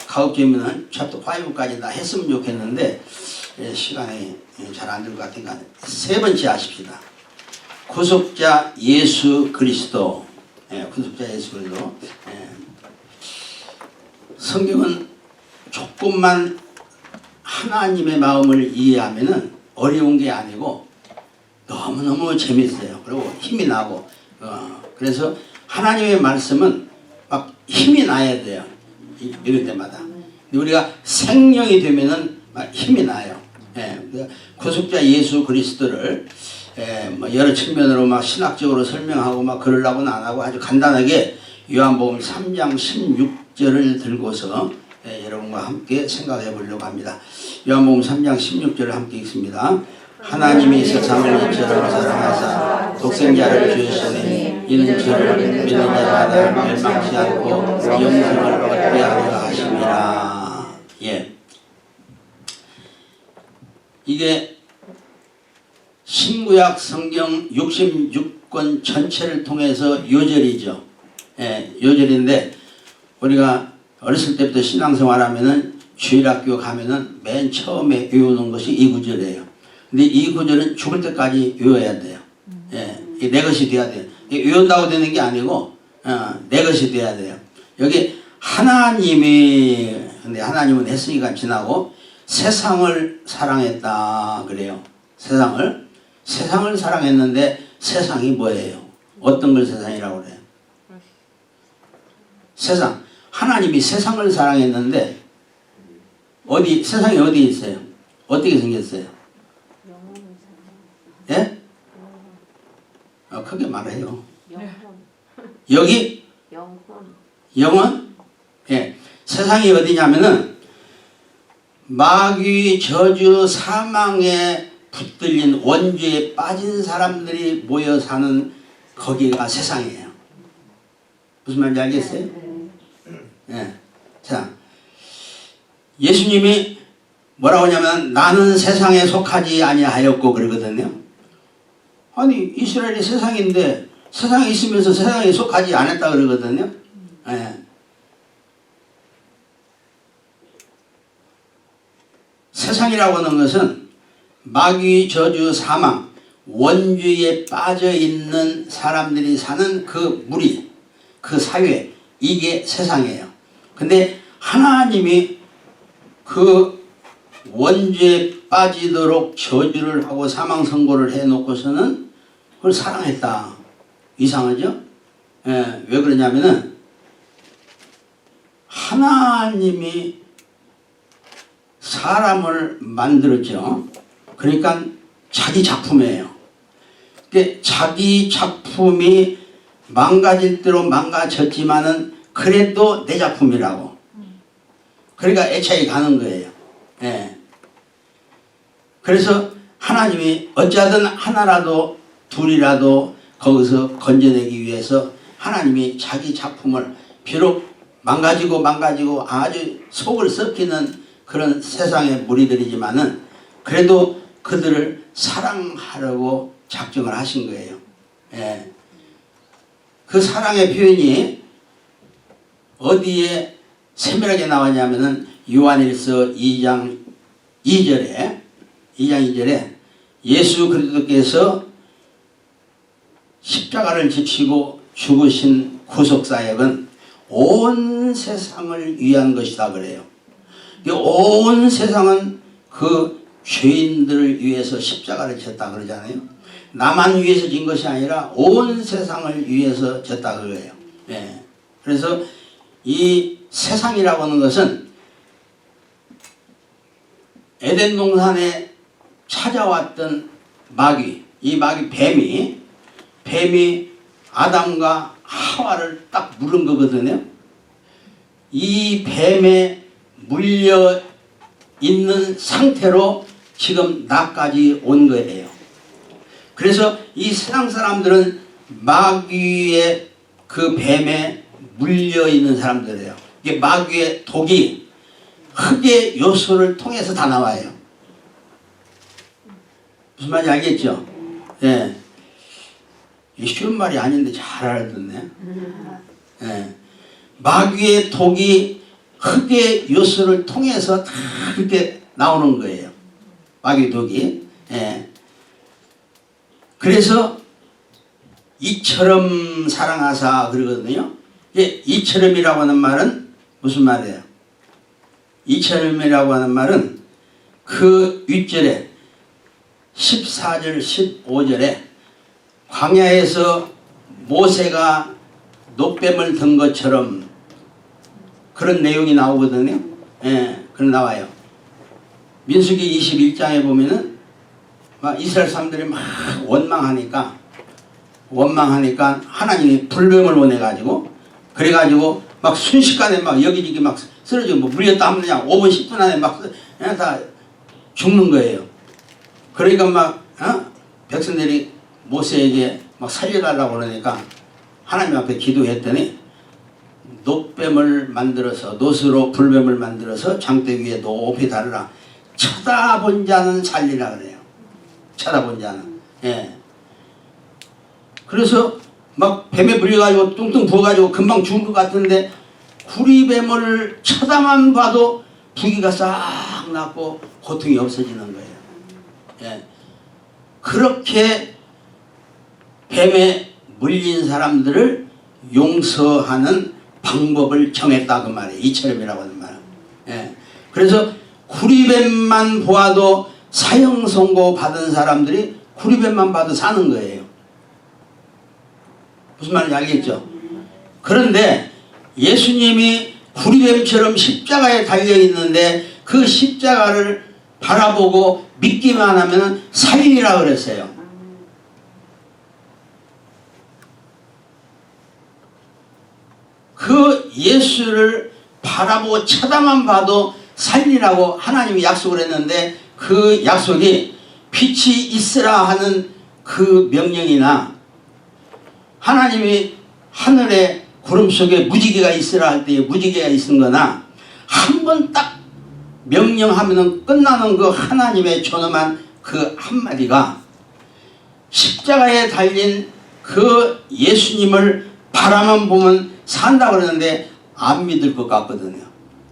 가급적이면 챕터 5까지 다 했으면 좋겠는데 시간이 잘 안 될 것 같으니까 세 번째 하십시다. 구속자 예수 그리스도. 구속자 예수 그리스도. 성경은 조금만 하나님의 마음을 이해하면은 어려운 게 아니고 너무너무 재밌어요. 그리고 힘이 나고 그래서 하나님의 말씀은 막 힘이 나야 돼요. 읽을 때마다. 근데 우리가 생명이 되면은 막 힘이 나요. 구속자 예수 그리스도를 뭐 여러 측면으로 막 신학적으로 설명하고 막 그러려고는 안 하고 아주 간단하게 요한복음 3장 16절을 들고서 여러분과 함께 생각해 보려고 합니다. 요한복음 3장 16절을 함께 읽습니다. 하나님이 세상을 이처럼 사랑하사 독생자를 주셨으니 이는 저를 믿는 자마다 멸망치 않고 영생을 얻게 하려 하심이라. 예. 이게 신구약 성경 66권 전체를 통해서 요절이죠. 요절인데 우리가 어렸을 때부터 신앙생활하면은 주일학교 가면은 맨 처음에 외우는 것이 이 구절이에요. 근데 이 구절은 죽을 때까지 외워야 돼요. 내 것이 돼야 돼요. 외운다고 되는 게 아니고 내 것이 돼야 돼요. 여기 하나님이 근데 하나님은 했으니까 지나고 세상을 사랑했다 그래요. 세상을 세상을 사랑했는데 세상이 뭐예요? 어떤 걸 세상이라고 그래요? 세상. 하나님이 세상을 사랑했는데 어디 세상이 어디 있어요? 어떻게 생겼어요? 예? 크게 말해요. 여기 영혼. 예. 세상이 어디냐면은 마귀 저주 사망에 붙들린 원죄에 빠진 사람들이 모여 사는 거기가 세상이에요. 무슨 말인지 알겠어요? 예. 자, 예수님이 뭐라고 하냐면 나는 세상에 속하지 아니하였고 그러거든요. 아니 이스라엘이 세상인데 세상에 있으면서 세상에 속하지 않았다 그러거든요. 예. 세상이라고 하는 것은 마귀 저주 사망 원죄에 빠져 있는 사람들이 사는 그 무리 그 사회 이게 세상이에요. 근데 하나님이 그 원죄에 빠지도록 저주를 하고 사망 선고를 해놓고서는 그걸 사랑했다. 이상하죠? 예, 왜 그러냐면은 하나님이 사람을 만들었죠. 그러니까 자기 작품이에요. 그러니까 자기 작품이 망가질 대로 망가졌지만은 그래도 내 작품이라고. 그러니까 애착이 가는 거예요. 예. 그래서 하나님이 어찌하든 하나라도 둘이라도 거기서 건져내기 위해서 하나님이 자기 작품을 비록 망가지고 아주 속을 썩히는 그런 세상의 무리들이지만은 그래도 그들을 사랑하려고 작정을 하신 거예요. 예. 그 사랑의 표현이 어디에 세밀하게 나왔냐면은 요한일서 2장 2절에 예수 그리스도께서 십자가를 지치고 죽으신 구속사역은 온 세상을 위한 것이다 그래요. 온 세상은 그 죄인들을 위해서 십자가를 졌다 그러잖아요. 나만 위해서 진 것이 아니라 온 세상을 위해서 졌다 그래요. 예. 그래서 이 세상이라고 하는 것은 에덴 동산에 찾아왔던 마귀, 이 마귀 뱀이 아담과 하와를 딱 물은 거거든요. 이 뱀에 물려 있는 상태로 지금 나까지 온 거예요. 그래서 이 세상 사람들은 마귀의 그 뱀에 물려 있는 사람들이에요. 이게 마귀의 독이 흙의 요소를 통해서 다 나와요. 무슨 말인지 알겠죠? 예. 쉬운 말이 아닌데 잘 알아듣네. 예. 마귀의 독이 흙의 요소를 통해서 다 이렇게 나오는 거예요. 마귀의 독이. 예. 그래서 이처럼 사랑하사 그러거든요. 이처럼이라고 하는 말은 무슨 말이에요? 이처럼이라고 하는 말은 그 윗절에 14절 15절에 광야에서 모세가 놋뱀을 든 것처럼 그런 내용이 나오거든요. 예, 그런 나와요. 민수기 21장에 보면은 막 이스라엘 사람들이 막 원망하니까 하나님이 불뱀을 보내가지고 그래가지고 막 순식간에 막 여기저기 막 쓰러지고 뭐 물렸다 하느냐 5분 10분 안에 막 다 죽는 거예요. 그러니까 막 백성들이 모세에게 막 살려달라고 그러니까 하나님 앞에 기도했더니 놋뱀을 만들어서 놋으로 불뱀을 만들어서 장대 위에 높이 달으라. 쳐다본 자는 살리라 그래요. 쳐다본 자는. 예. 그래서 막 뱀에 물려가지고 뚱뚱 부어가지고 금방 죽은 것 같은데 구리뱀을 쳐다만 봐도 부기가 싹 났고 고통이 없어지는 거예요. 예. 그렇게 뱀에 물린 사람들을 용서하는 방법을 정했다 그 말이에요. 이처럼이라고 하는 말은. 예. 그래서 구리뱀만 보아도 사형 선고 받은 사람들이 구리뱀만 봐도 사는 거예요. 무슨 말인지 알겠죠? 그런데 예수님이 구리뱀처럼 십자가에 달려있는데 그 십자가를 바라보고 믿기만 하면 살리라 그랬어요. 그 예수를 바라보고 쳐다만 봐도 살리라고 하나님이 약속을 했는데 그 약속이 빛이 있으라 하는 그 명령이나 하나님이 하늘에 구름 속에 무지개가 있으라 할 때에 무지개가 있은 거나 한 번 딱 명령하면 끝나는 그 하나님의 존엄한 그 한마디가 십자가에 달린 그 예수님을 바라만 보면 산다고 그러는데 안 믿을 것 같거든요.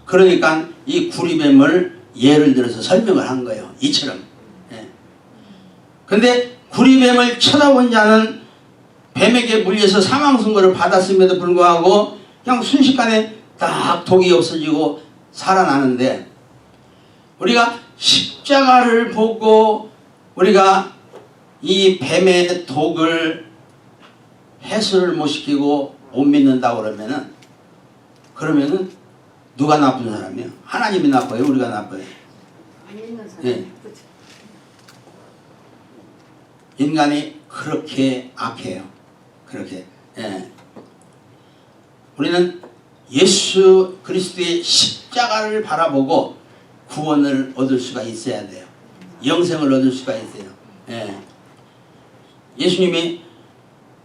그러니까 이 구리뱀을 예를 들어서 설명을 한 거예요. 이처럼. 근데 구리뱀을 쳐다본 자는 뱀에게 물려서 사망 선고를 받았음에도 불구하고 그냥 순식간에 딱 독이 없어지고 살아나는데 우리가 십자가를 보고 우리가 이 뱀의 독을 해소를 못 시키고 못 믿는다고 그러면은 누가 나쁜 사람이에요? 하나님이 나빠요? 우리가 나빠요? 예. 인간이 그렇게 악해요. 그렇게. 예. 우리는 예수 그리스도의 십자가를 바라보고 구원을 얻을 수가 있어야 돼요. 영생을 얻을 수가 있어요. 예. 예수님이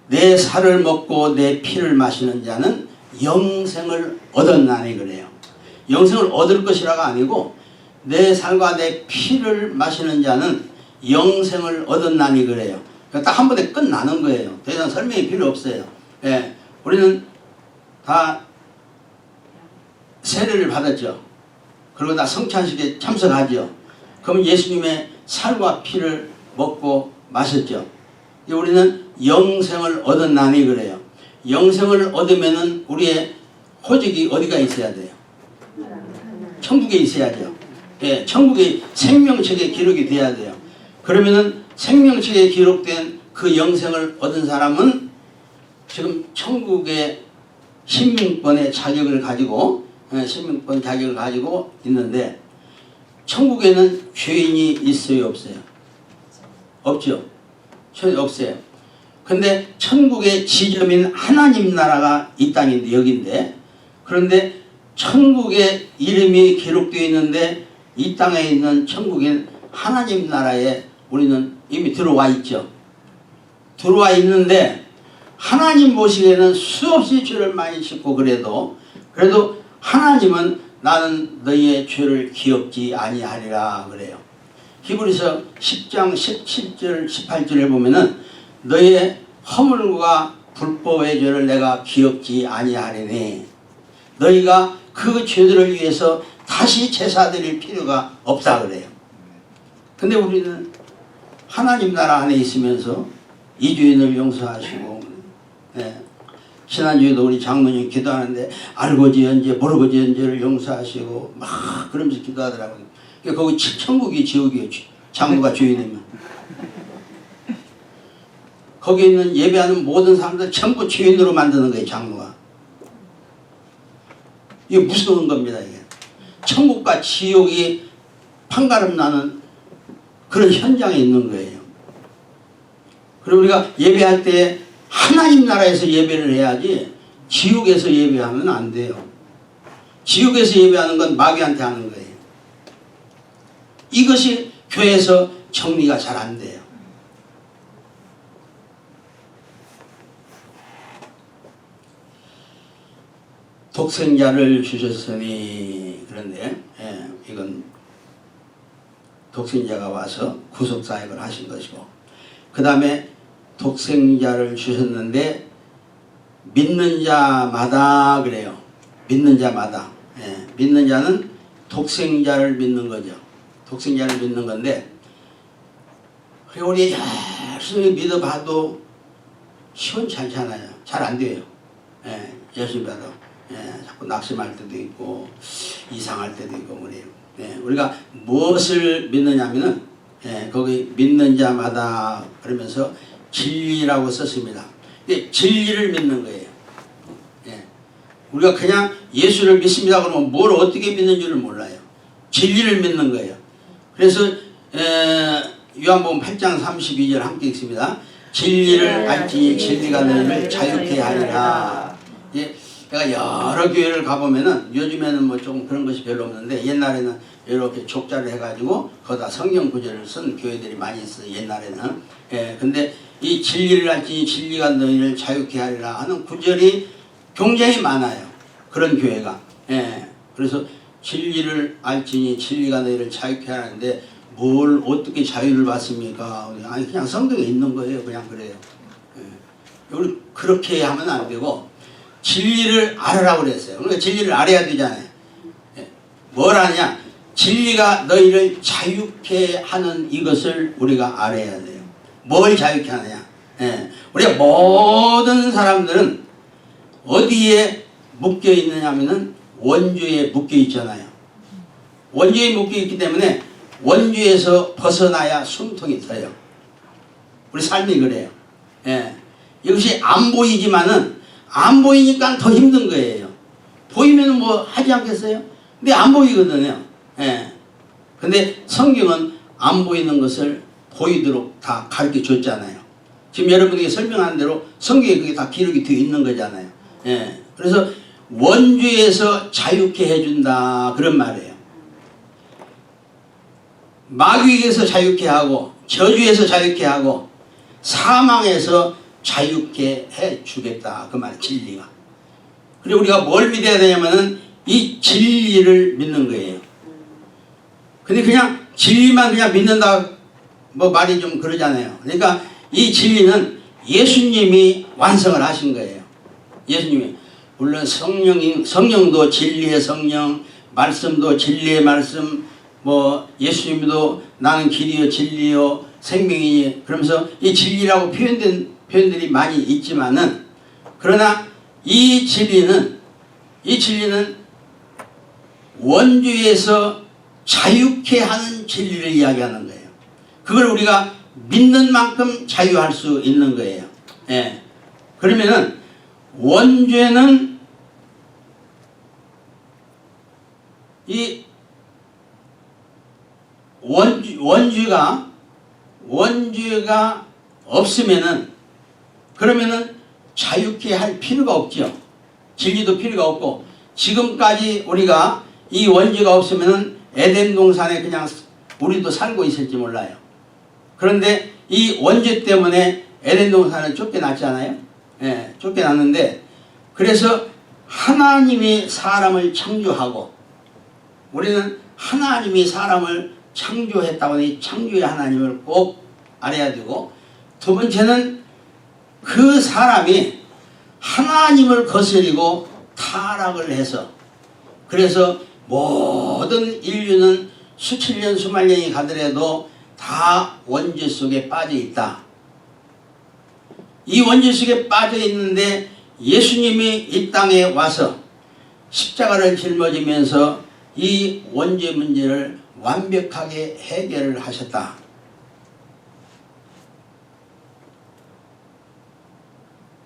내 살을 먹고 내 피를 마시는 자는 영생을 얻었나니 그래요. 영생을 얻을 것이라가 아니고 내 살과 내 피를 마시는 자는 영생을 얻었나니 그래요. 딱 한 번에 끝나는 거예요. 더 이상 설명이 필요 없어요. 예. 우리는 다 세례를 받았죠. 그리고 다 성찬식에 참석하죠. 그럼 예수님의 살과 피를 먹고 마셨죠. 우리는 영생을 얻었나니 그래요. 영생을 얻으면은 우리의 호적이 어디가 있어야 돼요? 천국에 있어야죠. 예, 천국의 생명책에 기록이 돼야 돼요. 그러면은 생명책에 기록된 그 영생을 얻은 사람은 지금 천국의 시민권의 자격을 가지고 시민권 자격을 가지고 있는데 천국에는 죄인이 있어요, 없어요? 없죠. 전혀 없어요. 근데 천국의 지점인 하나님 나라가 이 땅인데 여기인데 그런데 천국의 이름이 기록되어 있는데 이 땅에 있는 천국인 하나님 나라에 우리는 이미 들어와 있죠. 들어와 있는데 하나님 보시기에는 수없이 죄를 많이 짓고 그래도 하나님은 나는 너희의 죄를 기억지 아니하리라 그래요. 히브리서 10장 17절 18절에 보면은 너희의 허물과 불법의 죄를 내가 기억지 아니하리니 너희가 그 죄들을 위해서 다시 제사 드릴 필요가 없다 그래요. 근데 우리는 하나님 나라 안에 있으면서 이 죄인을 용서하시고 지난주에도 우리 장로님 기도하는데 알고지 언제 모르고지 언제를 용서하시고 막 그러면서 기도하더라고요. 거기 천국이 지옥이에요. 장로가 죄인이면. 거기 있는 예배하는 모든 사람들 전부 죄인으로 만드는 거예요. 장로가. 이게 무서운 겁니다. 이게. 천국과 지옥이 판가름 나는 그런 현장에 있는 거예요. 그리고 우리가 예배할 때 하나님 나라에서 예배를 해야지 지옥에서 예배하면 안 돼요. 지옥에서 예배하는 건 마귀한테 하는 거예요. 이것이 교회에서 정리가 잘 안 돼요. 독생자를 주셨으니 그런데 이건 독생자가 와서 구속사역을 하신 것이고 그 다음에 독생자를 주셨는데 믿는 자마다 그래요. 믿는 자마다. 믿는 자는 독생자를 믿는 거죠. 독생자를 믿는 건데 우리 열심히 믿어봐도 시원찮잖아요. 잘 안 돼요. 열심히 봐도 자꾸 낙심할 때도 있고 이상할 때도 있고 그래요. 우리가 무엇을 믿느냐면은 예, 거기 믿는 자마다 그러면서 진리라고 썼습니다. 근데 진리를 믿는 거예요. 예. 우리가 그냥 예수를 믿습니다 그러면 뭘 어떻게 믿는 줄을 몰라요. 진리를 믿는 거예요. 그래서 요한복음 8장 32절 함께 읽습니다. 진리를 알지니 진리가 너희를 자유케 하리라. 예, 내가 여러 교회를 가보면은 요즘에는 뭐 좀 그런 것이 별로 없는데 옛날에는 이렇게 족자를 해가지고 거기다 성경 구절을 쓴 교회들이 많이 있어요. 옛날에는. 예, 근데 이 진리를 알지니 진리가 너희를 자유케 하리라 하는 구절이 굉장히 많아요. 그런 교회가. 예, 그래서 진리를 알지니 진리가 너희를 자유케 하는데 뭘 어떻게 자유를 받습니까? 아니 그냥 성경에 있는 거예요. 그냥 그래요. 예. 우리 그렇게 하면 안 되고 진리를 알으라고 그랬어요. 그러니까 진리를 알아야 되잖아요. 예. 뭘 하냐? 진리가 너희를 자유케 하는 이것을 우리가 알아야 돼요. 뭘 자유케 하느냐? 예. 우리가 모든 사람들은 어디에 묶여 있느냐 하면은 원죄에 묶여 있잖아요. 원죄에 묶여 있기 때문에 원죄에서 벗어나야 숨통이 터요. 우리 삶이 그래요. 예. 이것이 안 보이지만은 안 보이니까 더 힘든 거예요. 보이면 뭐 하지 않겠어요? 근데 안 보이거든요. 예. 근데 성경은 안 보이는 것을 보이도록 다 가르쳐 줬잖아요. 지금 여러분에게 설명한 대로 성경에 그게 다 기록이 되어 있는 거잖아요. 예. 그래서 원죄에서 자유케 해준다 그런 말이에요. 마귀에서 자유케 하고 저주에서 자유케 하고 사망에서 자유케 해주겠다 그 말 진리가. 그리고 우리가 뭘 믿어야 되냐면은 이 진리를 믿는 거예요. 근데 그냥 진리만 그냥 믿는다 뭐 말이 좀 그러잖아요. 그러니까 이 진리는 예수님이 완성을 하신 거예요. 예수님이. 물론 성령도 진리의 성령, 말씀도 진리의 말씀, 뭐 예수님도 나는 길이요 진리요 생명이니 그러면서 이 진리라고 표현된 표현들이 많이 있지만은 그러나 이 진리는 원죄에서 자유케 하는 진리를 이야기하는 거예요. 그걸 우리가 믿는 만큼 자유할 수 있는 거예요. 예. 그러면은 원죄는 이 원죄가 없으면은 그러면은 자유케 할 필요가 없죠. 진리도 필요가 없고 지금까지 우리가 이 원죄가 없으면은 에덴 동산에 그냥 우리도 살고 있을지 몰라요. 그런데 이 원죄 때문에 에덴 동산을 쫓겨났잖아요. 예, 쫓겨났는데 그래서 하나님이 사람을 창조하고 우리는 하나님이 사람을 창조했다고 하니 창조의 하나님을 꼭 알아야 되고 두 번째는 그 사람이 하나님을 거스리고 타락을 해서 그래서 모든 인류는 수천 년 수만 년이 가더라도 다 원죄 속에 빠져 있다. 이 원죄 속에 빠져 있는데 예수님이 이 땅에 와서 십자가를 짊어지면서 이 원죄 문제를 완벽하게 해결을 하셨다.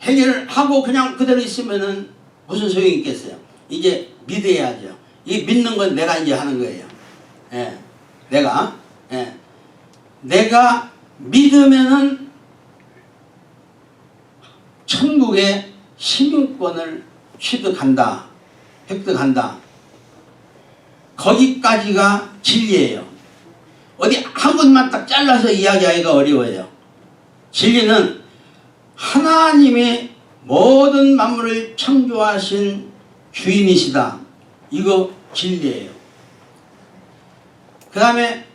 해결을 하고 그냥 그대로 있으면은 무슨 소용이 있겠어요? 이제 믿어야죠. 이 믿는 건 내가 이제 하는 거예요. 예. 내가 믿으면은 천국의 시민권을 획득한다. 거기까지가 진리예요. 어디 한 군만 딱 잘라서 이야기하기가 어려워요. 진리는 하나님의 모든 만물을 창조하신 주인이시다. 이거 진리예요. 그 다음에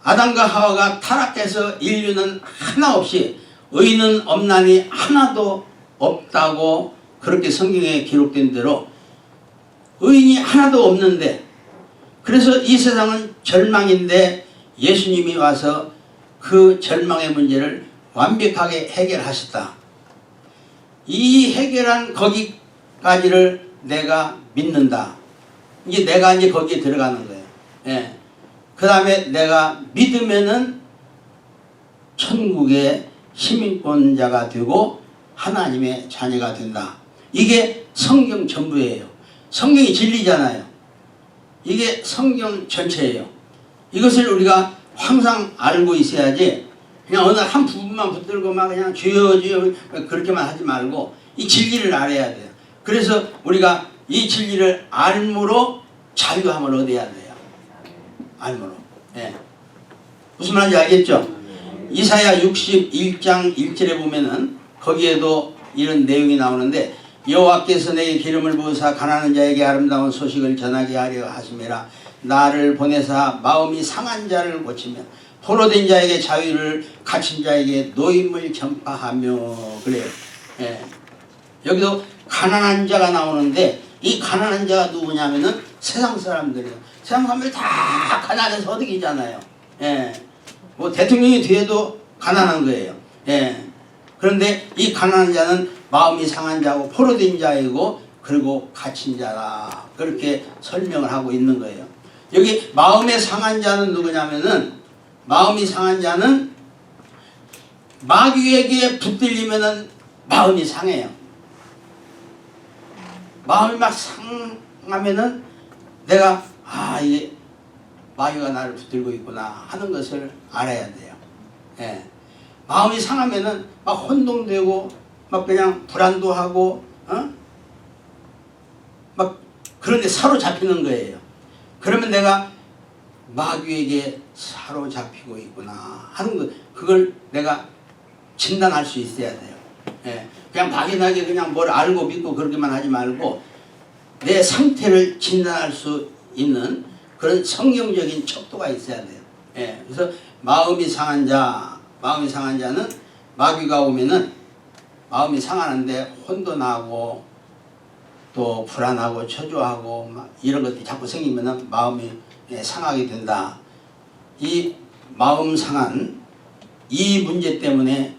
아담과 하와가 타락해서 인류는 하나 없이 의인은 없나니 하나도 없다고 그렇게 성경에 기록된 대로 의인이 하나도 없는데 그래서 이 세상은 절망인데 예수님이 와서 그 절망의 문제를 완벽하게 해결하셨다. 이 해결한 거기까지를 내가 믿는다. 이제 내가 이제 거기에 들어가는 거예요. 예. 그 다음에 내가 믿으면은 천국의 시민권자가 되고 하나님의 자녀가 된다. 이게 성경 전부예요. 성경이 진리잖아요. 이게 성경 전체예요. 이것을 우리가 항상 알고 있어야지 그냥 어느 한 부분만 붙들고 막 그냥 주여 주여 그렇게만 하지 말고 이 진리를 알아야 돼요. 그래서 우리가 이 진리를 알므로 자유함을 얻어야 돼요. 알므로. 예. 무슨 말인지 알겠죠? 이사야 61장 1절에 보면은 거기에도 이런 내용이 나오는데 여호와께서 내게 기름을 부으사 가난한 자에게 아름다운 소식을 전하게 하려 하심이라. 나를 보내사 마음이 상한 자를 고치며 포로된 자에게 자유를, 갇힌 자에게 노임을 전파하며. 그래요. 예. 여기도 가난한 자가 나오는데 이 가난한 자가 누구냐면은 세상 사람들이에요. 세상 사람들이 다 가난해서 어득이잖아요. 예. 뭐 대통령이 뒤에도 가난한 거예요. 예. 그런데 이 가난한 자는 마음이 상한 자고 포로된 자이고 그리고 갇힌 자라. 그렇게 설명을 하고 있는 거예요. 여기 마음에 상한 자는 누구냐면은 마음이 상한 자는 마귀에게 붙들리면은 마음이 상해요. 마음이 막 상하면은 내가 이게 마귀가 나를 붙들고 있구나 하는 것을 알아야 돼요. 예. 마음이 상하면은 막 혼동되고 막 그냥 불안도 하고 막 그런데 사로잡히는 거예요. 그러면 내가 마귀에게 사로잡히고 있구나 하는 거, 그걸 내가 진단할 수 있어야 돼요. 예. 그냥 막연하게 그냥 뭘 알고 믿고 그렇게만 하지 말고 내 상태를 진단할 수 있는 그런 성경적인 척도가 있어야 돼요. 예. 그래서 마음이 상한 자는 마귀가 오면은 마음이 상하는데 혼돈하고 또 불안하고 초조하고 막 이런 것들이 자꾸 생기면은 마음이 상하게 된다. 이 마음 상한 이 문제 때문에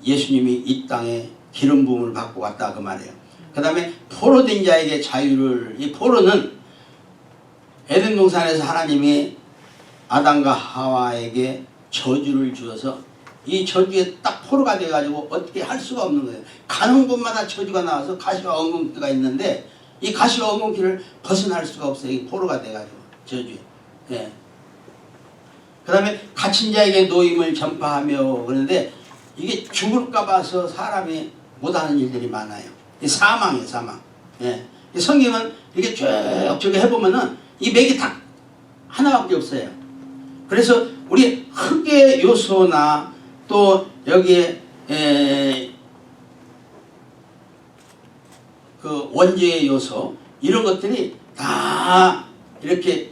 예수님이 이 땅에 기름 부음을 받고 왔다 그 말이에요. 그 다음에 포로된 자에게 자유를, 이 포로는 에덴 동산에서 하나님이 아담과 하와에게 저주를 주어서 이 저주에 딱 포로가 돼가지고 어떻게 할 수가 없는 거예요. 가는 곳마다 저주가 나와서 가시와 엉겅퀴가 있는데 이 가시와 엉겅퀴를 벗어날 수가 없어요. 이 포로가 돼가지고 저주에. 예. 그 다음에 갇힌 자에게 노임을 전파하며 그러는데 이게 죽을까 봐서 사람이 못하는 일들이 많아요. 이 사망이에요, 사망. 예. 이 성경은 이렇게 쭉 저기 해보면은 이 맥이 딱 하나밖에 없어요. 그래서 우리 흙의 요소나 또 여기에 그 원죄의 요소 이런 것들이 다 이렇게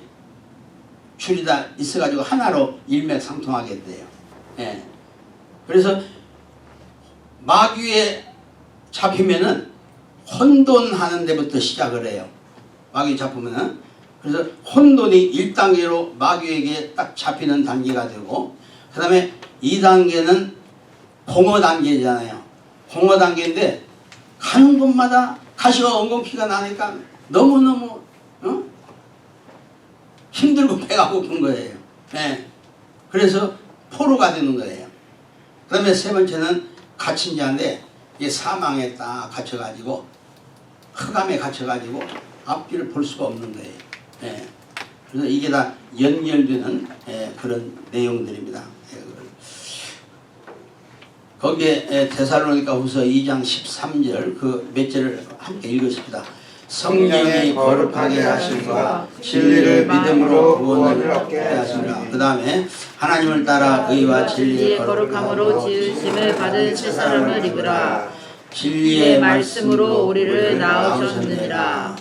줄이 다 있어가지고 하나로 일맥상통하게 돼요. 예. 그래서 마귀에 잡히면은 혼돈하는 데부터 시작을 해요. 마귀 잡히면은. 그래서 혼돈이 1단계로 마귀에게 딱 잡히는 단계가 되고 그 다음에 2단계는 공허 단계잖아요. 공허 단계인데 가는 곳마다 가시와 엉겅퀴가 나니까 너무너무 힘들고 배가 고픈 거예요. 네. 그래서 포로가 되는 거예요. 그 다음에 세 번째는 갇힌 자인데 이게 사망에 딱 갇혀가지고 흑암에 갇혀가지고 앞길을 볼 수가 없는 거예요. 네. 그래서 이게 다 연결되는 그런 내용들입니다. 거기에 데살로니가 후서 2장 13절 그 몇 절을 함께 읽으십시다. 성령이 거룩하게 하심과 진리를 믿음으로 구원을 얻게 하시라. 그 다음에 하나님을 따라 의와 진리의 거룩함으로 지으심을 받은 새 사람을 입으라. 진리의 말씀으로 우리를 낳으셨느니라.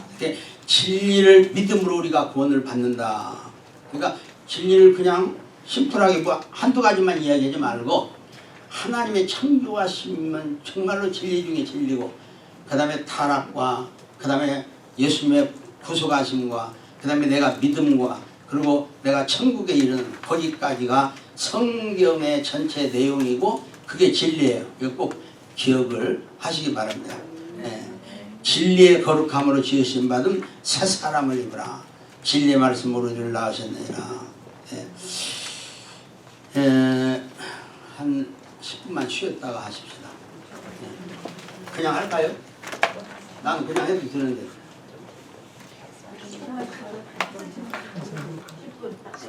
진리를 믿음으로 우리가 구원을 받는다. 그러니까 진리를 그냥 심플하게 뭐 한두 가지만 이야기하지 말고 하나님의 창조하심은 정말로 진리 중에 진리고 그 다음에 타락과 그 다음에 예수님의 구속하심과 그 다음에 내가 믿음과 그리고 내가 천국에 이르는 거기까지가 성경의 전체 내용이고 그게 진리예요. 이거 꼭 기억을 하시기 바랍니다. 네. 진리의 거룩함으로 지으신 받은 새 사람을 입으라. 진리의 말씀으로 우리를 낳으셨느니라. 한 10분만 쉬었다가 하십시다. 그냥 할까요? 나는 그냥 해도 되는데.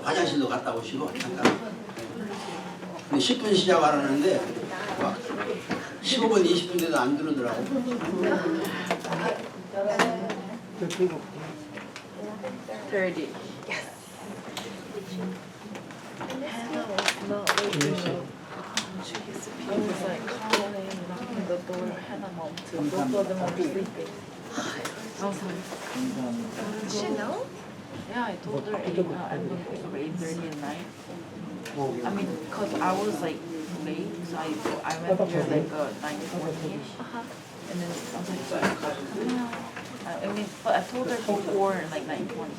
화장실도 갔다 오시고 잠깐. 근데 10분 시작하라는데 15분, 20분 돼도 안 들어오더라고. 30. I was like calling, knocking the door, Hannah mom too. Both of them were sleeping. I was like, Does she know? yeah, I told her I'm gonna pick up 8:30 at night. I mean, cause I was like late, so I went here like 9:40ish, and then I was like, yeah. I mean, but I told her before like 9:20.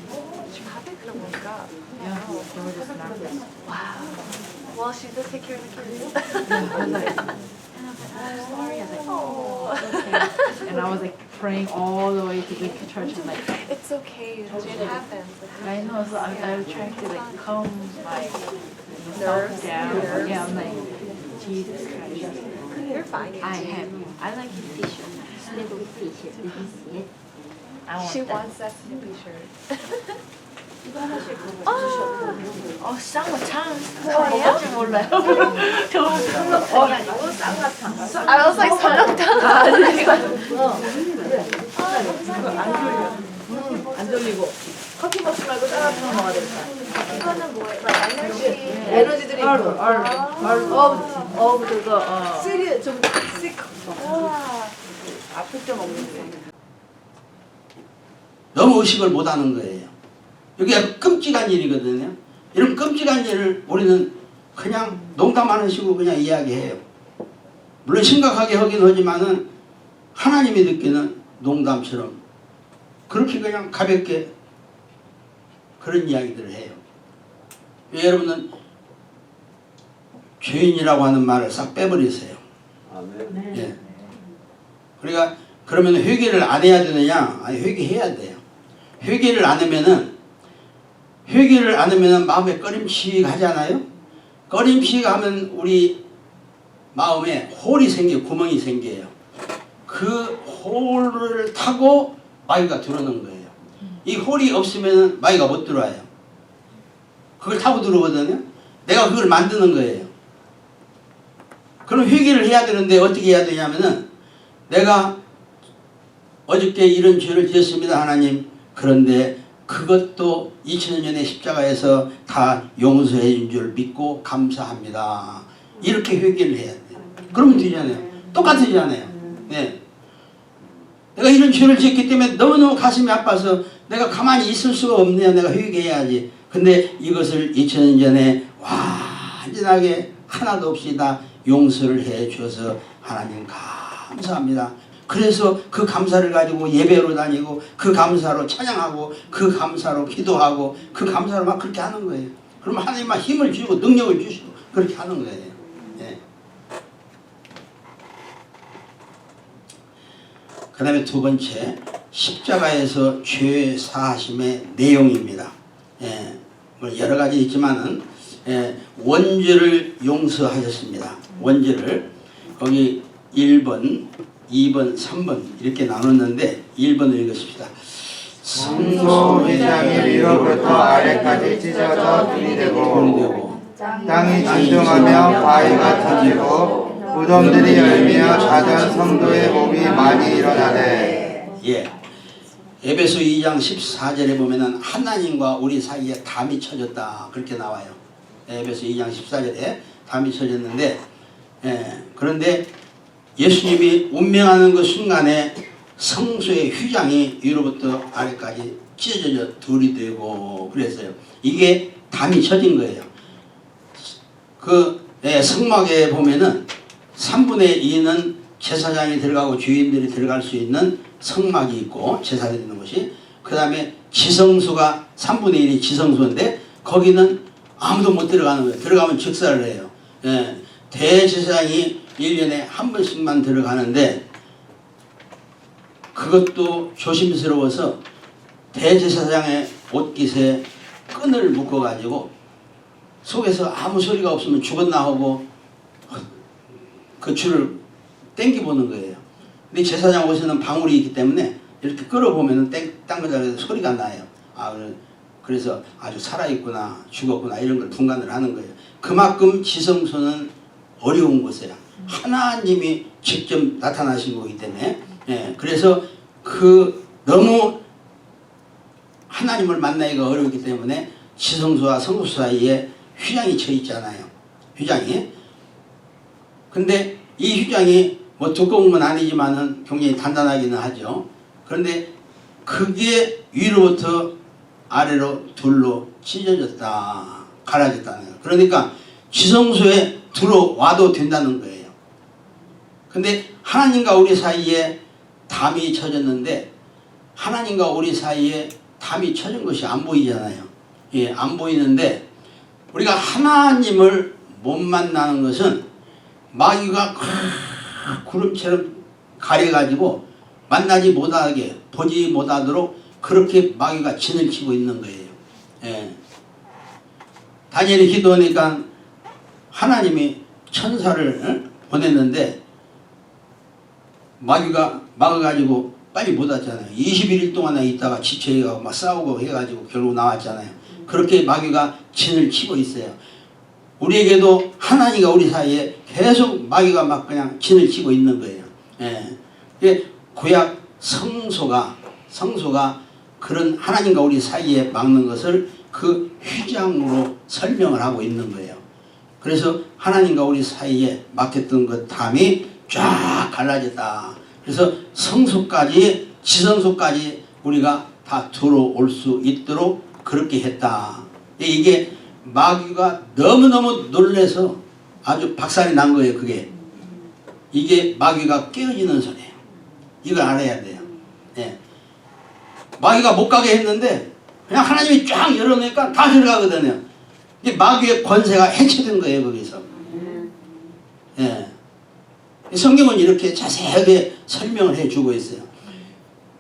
She probably could have woke up. Yeah, they were just knocking. Wow. Well, she does take care of the kids. I was like, and I was like, I'm sorry. I was like, oh, it's okay. And I was like praying all the way to the church. I'm like, It's okay. It happens. I know. So I was trying to like calm my Nerves, self down. nerves. Yeah, I'm like, Jesus Christ. You're fine. I like his t-shirt. Little t-shirt. Did you see it? I want She that. wants that snippy shirt. 쌍화창. 뭐예요? 먹을지 몰라요. 저 쌍화창. I was like, 설렁탕. 안 돌리고 커피 먹지 말고 쌍화탕 먹어야 된다. 이거는 뭐예요? Like 에너지. 에너지 드링크. 그거 시리얼 좀 씩. 우와. 아플 때 먹는 거. 너무 의식을 못하는 거예요. 이게 끔찍한 일이거든요. 이런 끔찍한 일을 우리는 그냥 농담하는 식으로 그냥 이야기해요. 물론 심각하게 하긴 하지만은 하나님이 듣기는 농담처럼 그렇게 그냥 가볍게 그런 이야기들을 해요. 여러분은 죄인이라고 하는 말을 싹 빼버리세요. 예. 그러니까 그러면 회개를 안 해야 되느냐? 아니, 회개해야 돼요. 회개를 안 하면은 마음에 꺼림칙 하잖아요. 꺼림칙 하면 우리 마음에 홀이 생겨, 구멍이 생겨요. 그 홀을 타고 마귀가 들어오는 거예요. 이 홀이 없으면 마귀가 못 들어와요. 그걸 타고 들어오거든요. 내가 그걸 만드는 거예요. 그럼 회개를 해야 되는데 어떻게 해야 되냐면은 내가 어저께 이런 죄를 지었습니다, 하나님. 그런데 그것도 2000년 전에 십자가에서 다 용서해 준 줄 믿고 감사합니다. 이렇게 회개를 해야 돼요. 그러면 되잖아요. 똑같으잖아요. 네. 내가 이런 죄를 지었기 때문에 너무너무 가슴이 아파서 내가 가만히 있을 수가 없네요. 내가 회개해야지. 근데 이것을 2000년 전에 완전하게 하나도 없이 다 용서를 해 주셔서 하나님 감사합니다. 그래서 그 감사를 가지고 예배로 다니고 그 감사로 찬양하고 그 감사로 기도하고 그 감사로 막 그렇게 하는 거예요. 그러면 하나님 막 힘을 주시고 능력을 주시고 그렇게 하는 거예요. 예. 그 다음에 두 번째, 십자가에서 죄 사하심의 내용입니다. 예. 뭐 여러 가지 있지만은 원죄를 용서하셨습니다. 원죄를 거기 1번 2번, 3번 이렇게 나눴는데 1번을 읽으십시다. 성소 회장이 위로부터 아래까지 찢어져 둘이 되고 땅이 진동하며 바위가 터지고 무덤들이 열리며 자전 성도의 몸이 많이 일어나되. 예. 에베소 2장 14절에 보면은 하나님과 우리 사이에 담이 쳐졌다 그렇게 나와요. 에베소 2장 14절에 담이 쳐졌는데 그런데 예수님이 운명하는 그 순간에 성소의 휘장이 위로부터 아래까지 찢어져 둘이 되고 그랬어요. 이게 담이 쳐진 거예요. 그 성막에 보면은 3분의 2는 제사장이 들어가고 주인들이 들어갈 수 있는 성막이 있고 제사 드리는 곳이, 그 다음에 지성소가 3분의 1이 지성소인데 거기는 아무도 못 들어가는 거예요. 들어가면 즉사를 해요. 대제사장이 1년에 한 번씩만 들어가는데 그것도 조심스러워서 대제사장의 옷깃에 끈을 묶어가지고 속에서 아무 소리가 없으면 죽었나 하고 그 줄을 땡겨보는 거예요. 근데 제사장 옷에는 방울이 있기 때문에 이렇게 끌어보면 땡겨서 소리가 나요. 그래서 아주 살아있구나 죽었구나 이런 걸 분간을 하는 거예요. 그만큼 지성소는 어려운 곳이에요. 하나님이 직접 나타나신 거기 때문에. 그래서 너무 하나님을 만나기가 어렵기 때문에 지성소와 성소 사이에 휘장이 쳐 있잖아요. 휘장이. 근데 이 휘장이 뭐 두꺼운 건 아니지만은 굉장히 단단하기는 하죠. 그런데 그게 위로부터 아래로 둘로 찢어졌다, 갈라졌다는 거예요. 그러니까 지성소에 들어와도 된다는 거예요. 근데 하나님과 우리 사이에 담이 쳐졌는데 하나님과 우리 사이에 담이 쳐진 것이 안 보이잖아요. 안 보이는데 우리가 하나님을 못 만나는 것은 마귀가 구름처럼 가려가지고 만나지 못하게 보지 못하도록 그렇게 마귀가 진을 치고 있는 거예요. 다니엘이 기도하니까 하나님이 천사를 보냈는데 마귀가 막아가지고 빨리 못 왔잖아요. 21일 동안 있다가 지체해가고 막 싸우고 해가지고 결국 나왔잖아요. 그렇게 마귀가 진을 치고 있어요. 우리에게도 하나님과 우리 사이에 계속 마귀가 막 그냥 진을 치고 있는 거예요. 구약 성소가 그런 하나님과 우리 사이에 막는 것을 그 휘장으로 설명을 하고 있는 거예요. 그래서 하나님과 우리 사이에 막혔던 그 담이 쫙 갈라졌다. 그래서 성소까지 지성소까지 우리가 다 들어올 수 있도록 그렇게 했다. 이게 마귀가 너무너무 놀라서 아주 박살이 난 거예요. 그게 이게 마귀가 깨어지는 소리예요. 이걸 알아야 돼요. 마귀가 못 가게 했는데 그냥 하나님이 쫙 열어놓으니까 다 들어가거든요. 이게 마귀의 권세가 해체된 거예요. 거기서. 성경은 이렇게 자세하게 설명을 해주고 있어요.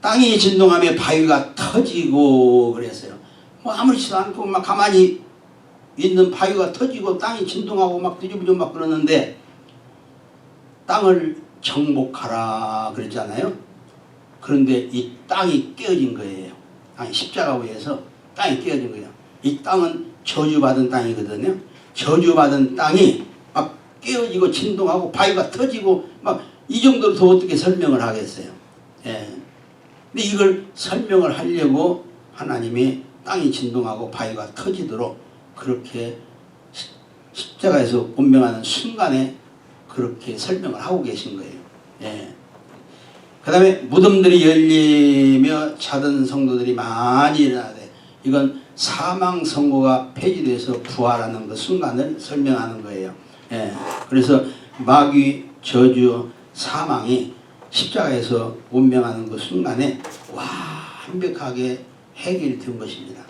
땅이 진동하며 바위가 터지고 그랬어요. 뭐 아무렇지도 않고 막 가만히 있는 바위가 터지고 땅이 진동하고 막 뒤집어지고 막 그러는데 땅을 정복하라 그랬잖아요. 그런데 이 땅이 깨어진 거예요. 땅이 십자가 위에서 땅이 깨어진 거예요. 이 땅은 저주받은 땅이거든요. 저주받은 땅이 막 깨어지고 진동하고 바위가 터지고 막 이 정도로 더 어떻게 설명을 하겠어요. 근데 이걸 설명을 하려고 하나님이 땅이 진동하고 바위가 터지도록 그렇게 십자가에서 운명하는 순간에 그렇게 설명을 하고 계신 거예요. 그 다음에 무덤들이 열리며 자던 성도들이 많이 일어나되 이건 사망 선고가 폐지돼서 부활하는 그 순간을 설명하는 거예요. 그래서 마귀, 저주, 사망이 십자가에서 운명하는 그 순간에 완벽하게 해결된 것입니다.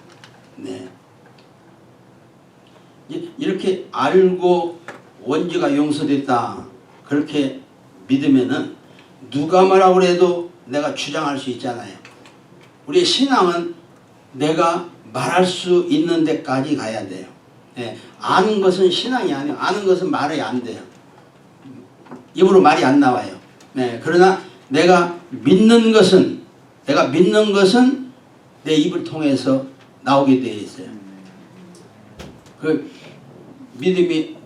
이렇게 알고 원죄가 용서됐다 그렇게 믿으면은 누가 뭐라고 해도 내가 주장할 수 있잖아요. 우리의 신앙은 내가 말할 수 있는 데까지 가야 돼요. 아는 것은 신앙이 아니에요. 아는 것은 말이 안 돼요. 입으로 말이 안 나와요. 그러나 내가 믿는 것은 내 입을 통해서 나오게 되어 있어요. 그 믿음이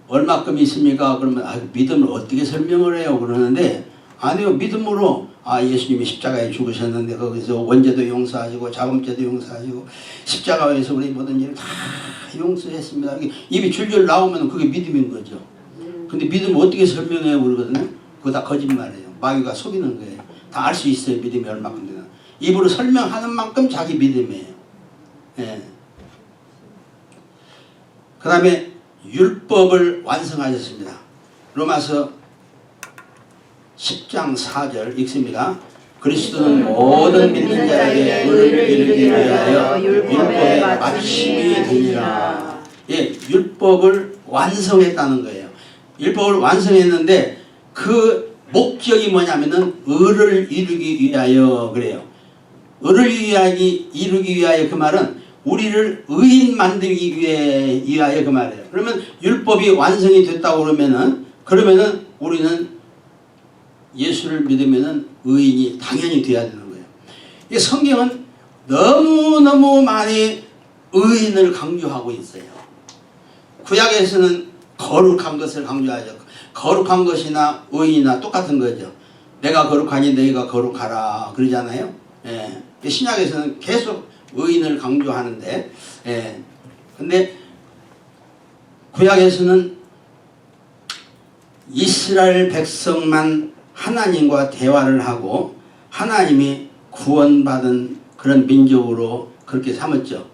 얼마큼 있습니까? 그러면 믿음을 어떻게 설명을 해요? 그러는데 아니요. 믿음으로 예수님이 십자가에 죽으셨는데 거기서 원죄도 용서하시고 자범죄도 용서하시고 십자가에서 우리 모든 일을 다 용서했습니다. 입이 줄줄 나오면 그게 믿음인 거죠. 근데 믿음을 어떻게 설명해요? 그러거든요. 그거 다 거짓말이에요. 마귀가 속이는 거예요. 다 알 수 있어요. 믿음이 얼마큼 되나. 입으로 설명하는 만큼 자기 믿음이에요. 그 다음에 율법을 완성하셨습니다. 로마서 10장 4절 읽습니다. 그리스도는 모든 믿는 자에게 의를 이루기 위하여 율법의 마침이 되니라. 율법을 완성했다는 거예요. 율법을 완성했는데 그 목적이 뭐냐면은 의를 이루기 위하여 그래요. 의를 이루기 위하여 그 말은 우리를 의인 만들기 위하여 그 말이에요. 그러면 율법이 완성이 됐다고 그러면은 우리는 예수를 믿으면은 의인이 당연히 돼야 되는 거예요. 이 성경은 너무너무 많이 의인을 강조하고 있어요. 구약에서는 거룩한 것을 강조하죠. 거룩한 것이나 의인이나 똑같은 거죠. 내가 거룩하니 너희가 거룩하라 그러잖아요. 예. 신약에서는 계속 의인을 강조하는데, 예. 근데 구약에서는 이스라엘 백성만 하나님과 대화를 하고 하나님이 구원받은 그런 민족으로 그렇게 삼았죠.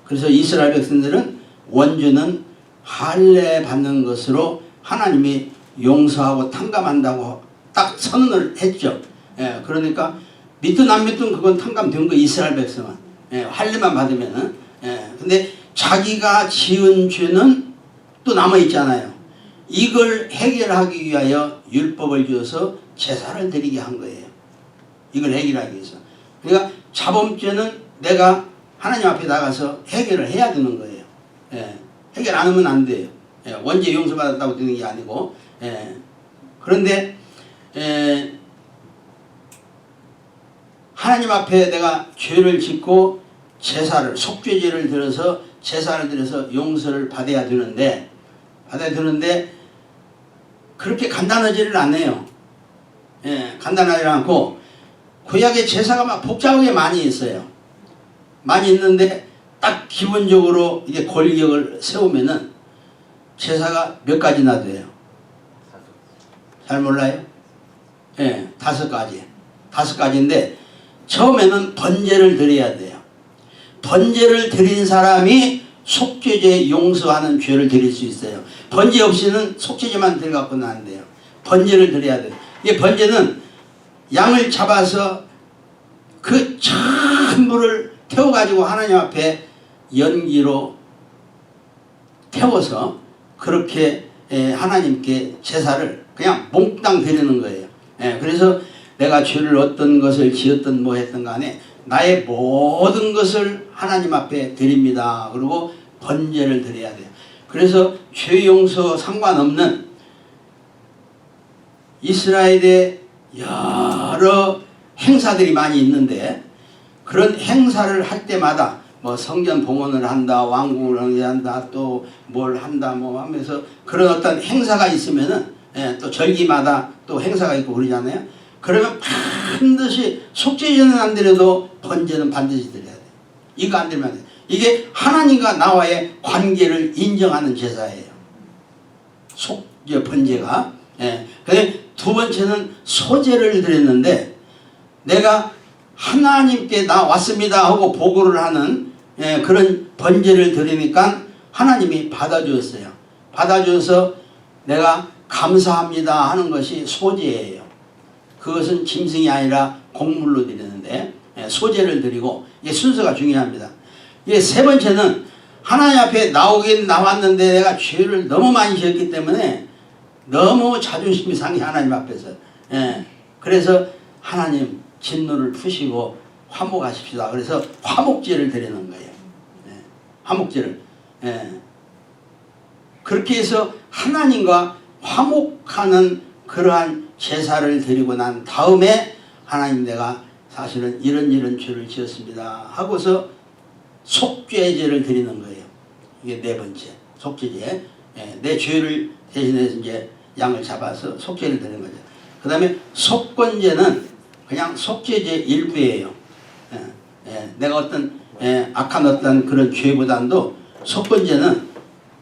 그래서 이스라엘 백성들은 원주는 할례 받는 것으로 하나님이 용서하고 탕감한다고 딱 선언을 했죠. 예, 그러니까 믿든 안 믿든 그건 탕감된 거 이스라엘 백성은. 예, 할례만 받으면은. 예, 근데 자기가 지은 죄는 또 남아 있잖아요. 이걸 해결하기 위하여 율법을 주어서 제사를 드리게 한 거예요. 이걸 해결하기 위해서. 그러니까 자범죄는 내가 하나님 앞에 나가서 해결을 해야 되는 거예요. 예, 해결 안 하면 안 돼요. 예, 원죄 용서받았다고 되는 게 아니고. 예, 그런데 하나님 앞에 내가 죄를 짓고 제사를 속죄제를 들어서 제사를 드려서 용서를 받아야 되는데 그렇게 간단하지를 않아요. 예, 간단하지 않고 구약의 제사가 막 복잡하게 많이 있어요. 많이 있는데 딱 기본적으로 이게 권력을 세우면은 제사가 몇 가지나 돼요. 잘 몰라요? 예, 5가지. 5가지인데 처음에는 번제를 드려야 돼요. 번제를 드린 사람이 속죄제 용서하는 죄를 드릴 수 있어요. 번제 없이는 속죄제만 드려갖고는 안 돼요. 번제를 드려야 돼요. 이 번제는 양을 잡아서 그 전부를 태워가지고 하나님 앞에 연기로 태워서 그렇게 하나님께 제사를 그냥 몽땅 드리는 거예요. 그래서 내가 죄를 어떤 것을 지었든 뭐 했든 간에 나의 모든 것을 하나님 앞에 드립니다. 그리고 번제를 드려야 돼요. 그래서 죄 용서 상관없는 이스라엘의 여러 행사들이 많이 있는데 그런 행사를 할 때마다 뭐 성전 봉헌을 한다, 왕궁을 한다, 또 뭘 한다 뭐 하면서 그런 어떤 행사가 있으면은 또 절기마다 또 행사가 있고 그러잖아요. 그러면 반드시 속죄제는 안 드려도 번제는 반드시 드려야 돼요. 이거 안 되면 안 돼요. 이게 하나님과 나와의 관계를 인정하는 제사예요. 번제가. 근데 두 번째는 소제를 드렸는데 내가 하나님께 나 왔습니다 하고 보고를 하는 그런 번제를 드리니까 하나님이 받아주었어요. 받아줘서 내가 감사합니다 하는 것이 소제예요. 그것은 짐승이 아니라 곡물로 드리는데 소제를 드리고 이게 순서가 중요합니다. 이게 세 번째는 하나님 앞에 나오긴 나왔는데 내가 죄를 너무 많이 지었기 때문에 너무 자존심이 상해 하나님 앞에서. 그래서 하나님 진노를 푸시고 화목하십시다. 그래서 화목제를 드리는 거예요. 화목제를. 그렇게 해서 하나님과 화목하는 그러한 제사를 드리고 난 다음에 하나님 내가 사실은 이런 죄를 지었습니다 하고서 속죄제를 드리는 거예요. 이게 네 번째 속죄제. 내 죄를 대신해서 이제 양을 잡아서 속죄를 드리는 거죠. 그 다음에 속건제는 그냥 속죄제 일부예요. 내가 어떤 악한 어떤 그런 죄보다도 속건제는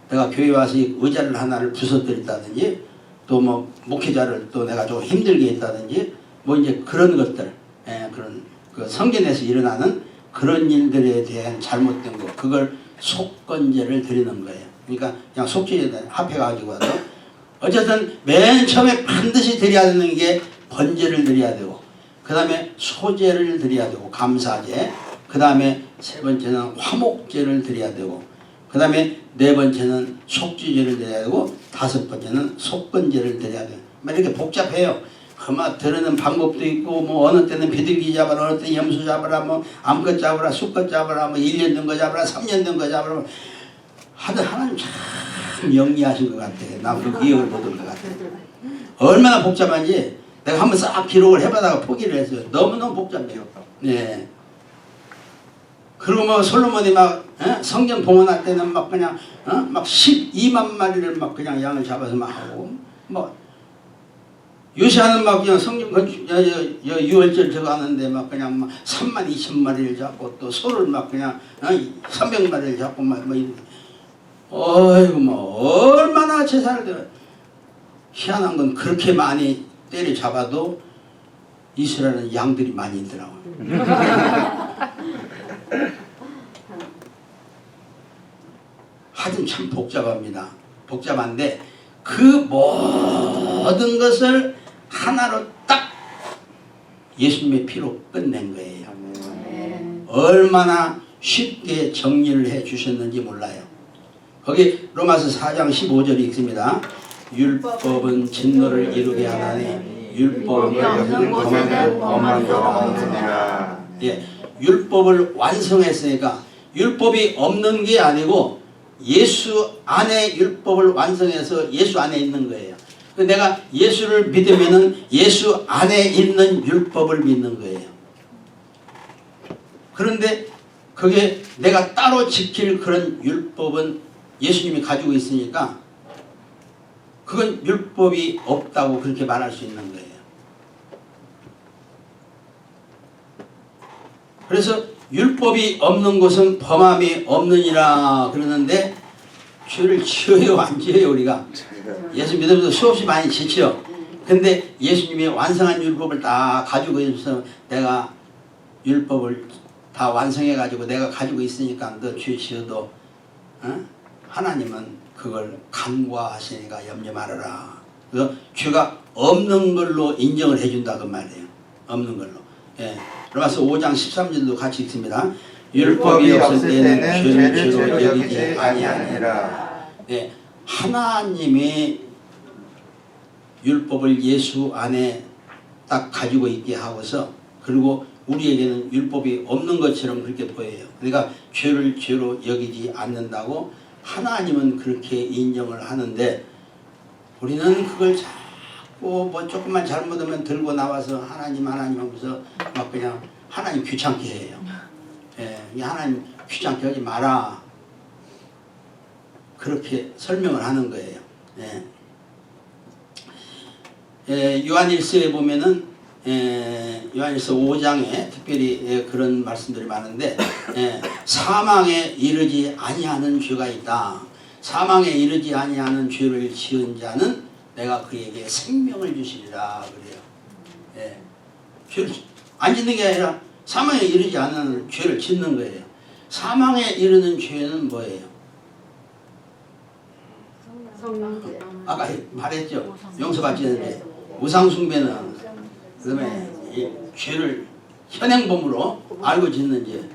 내가 교회 와서 의자를 하나를 부서뜨렸다든지 또 뭐 목회자를 또 내가 좀 힘들게 했다든지 뭐 이제 그런 것들 그런 그 성전에서 일어나는 그런 일들에 대한 잘못된 거 그걸 속건제를 드리는 거예요. 그러니까 그냥 속죄제 합해가지고 와서 어쨌든 맨 처음에 반드시 드려야 되는 게 번제를 드려야 되고 그 다음에 소제를 드려야 되고 감사제 그 다음에 세 번째는 화목제를 드려야 되고 그 다음에 네 번째는 속죄제를 드려야 되고 다섯 번째는 속건제를 드려야 돼요. 이렇게 복잡해요. 그만 드러내는 방법도 있고 뭐 어느 때는 비둘기 잡아라, 어느 때는 염소 잡아라, 뭐 암컷 잡아라, 수컷 잡아라, 뭐 1년 된 거 잡아라, 3년 된 거 잡아라 하여튼 하나님 참 영리하신 것 같아. 나 그 기억을 못한 것 같아. 얼마나 복잡한지 내가 한번 싹 기록을 해봐다가 포기를 했어요. 너무너무 복잡해요. 네. 그리고 뭐 솔로몬이 막 성전 봉헌할 때는 막 그냥 막 12만 마리를 막 그냥 양을 잡아서 막 하고 뭐 요시아는 막 그냥 성전 건축 유월절 저거 하는데 막 그냥 막 3만 2천 마리를 잡고 또 소를 막 그냥 300마리를 잡고 막 어이구 뭐 얼마나 제사를 희한한 건 그렇게 많이 때려 잡아도 이스라엘은 양들이 많이 있더라고요. 하여튼 참 복잡합니다. 복잡한데 그 모든 것을 하나로 딱 예수님의 피로 끝낸 거예요. 얼마나 쉽게 정리를 해 주셨는지 몰라요. 거기 로마서 4장 15절이 있습니다. 율법은 진노를 이루게 하나니 율법이 없는 것에는 엄한 자가 없느니라. 예, 율법을 완성했으니까 율법이 없는 게 아니고 예수 안에 율법을 완성해서 예수 안에 있는 거예요. 내가 예수를 믿으면은 예수 안에 있는 율법을 믿는 거예요. 그런데 그게 내가 따로 지킬 그런 율법은 예수님이 가지고 있으니까 그건 율법이 없다고 그렇게 말할 수 있는 거예요. 그래서 율법이 없는 곳은 범함이 없느니라 그러는데 죄를 지어요 안 지어요? 우리가 예수 믿으면서 수없이 많이 지쳐. 근데 예수님이 완성한 율법을 다 가지고 있어서 내가 율법을 다 완성해 가지고 내가 가지고 있으니까 너 죄 지어도 하나님은 그걸 간과하시니까 염려 말아라. 그래서 죄가 없는 걸로 인정을 해준다 그 말이에요. 없는 걸로. 예. 로마서 5장 13절도 같이 읽습니다. 율법이 없을 때는 죄를 죄로 여기지 아니하니라. 예. 하나님이 율법을 예수 안에 딱 가지고 있게 하고서 그리고 우리에게는 율법이 없는 것처럼 그렇게 보여요. 그러니까 죄를 죄로 여기지 않는다고 하나님은 그렇게 인정을 하는데 우리는 그걸 자꾸 뭐 조금만 잘못하면 들고 나와서 하나님 하면서 막 그냥 하나님 귀찮게 해요. 예, 하나님 귀찮게 하지 마라. 그렇게 설명을 하는 거예요. 예. 요한일서에 보면은 요한일서 5장에 특별히 그런 말씀들이 많은데 사망에 이르지 아니하는 죄가 있다. 사망에 이르지 아니하는 죄를 지은 자는 내가 그에게 생명을 주시리라 그래요. 죄를 안 짓는 게 아니라 사망에 이르지 않는 죄를 짓는 거예요. 사망에 이르는 죄는 뭐예요? 아까 말했죠. 용서받지 않는데 우상숭배는 그 다음에 이 죄를 현행범으로 알고 짓는 죄,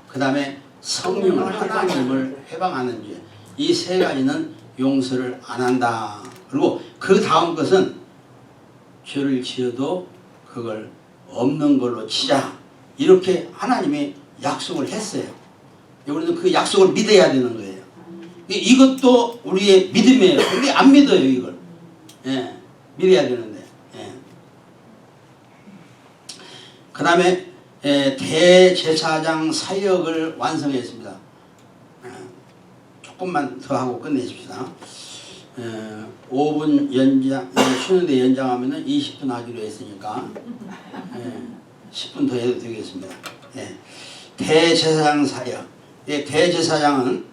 그 다음에 성령을 하나님을 해방하는 죄, 이 세 가지는 용서를 안 한다. 그리고 그 다음 것은 죄를 지어도 그걸 없는 걸로 치자. 이렇게 하나님이 약속을 했어요. 우리는 그 약속을 믿어야 되는 거예요. 이것도 우리의 믿음이에요. 근데 안 믿어요 이걸. 예, 믿어야 되는데. 예. 그 다음에 대제사장 사역을 완성했습니다. 조금만 더 하고 끝내십시다. 5분 연장, 쉬는데 연장하면 20분 하기로 했으니까 10분 더 해도 되겠습니다. 대제사장 사역. 대제사장은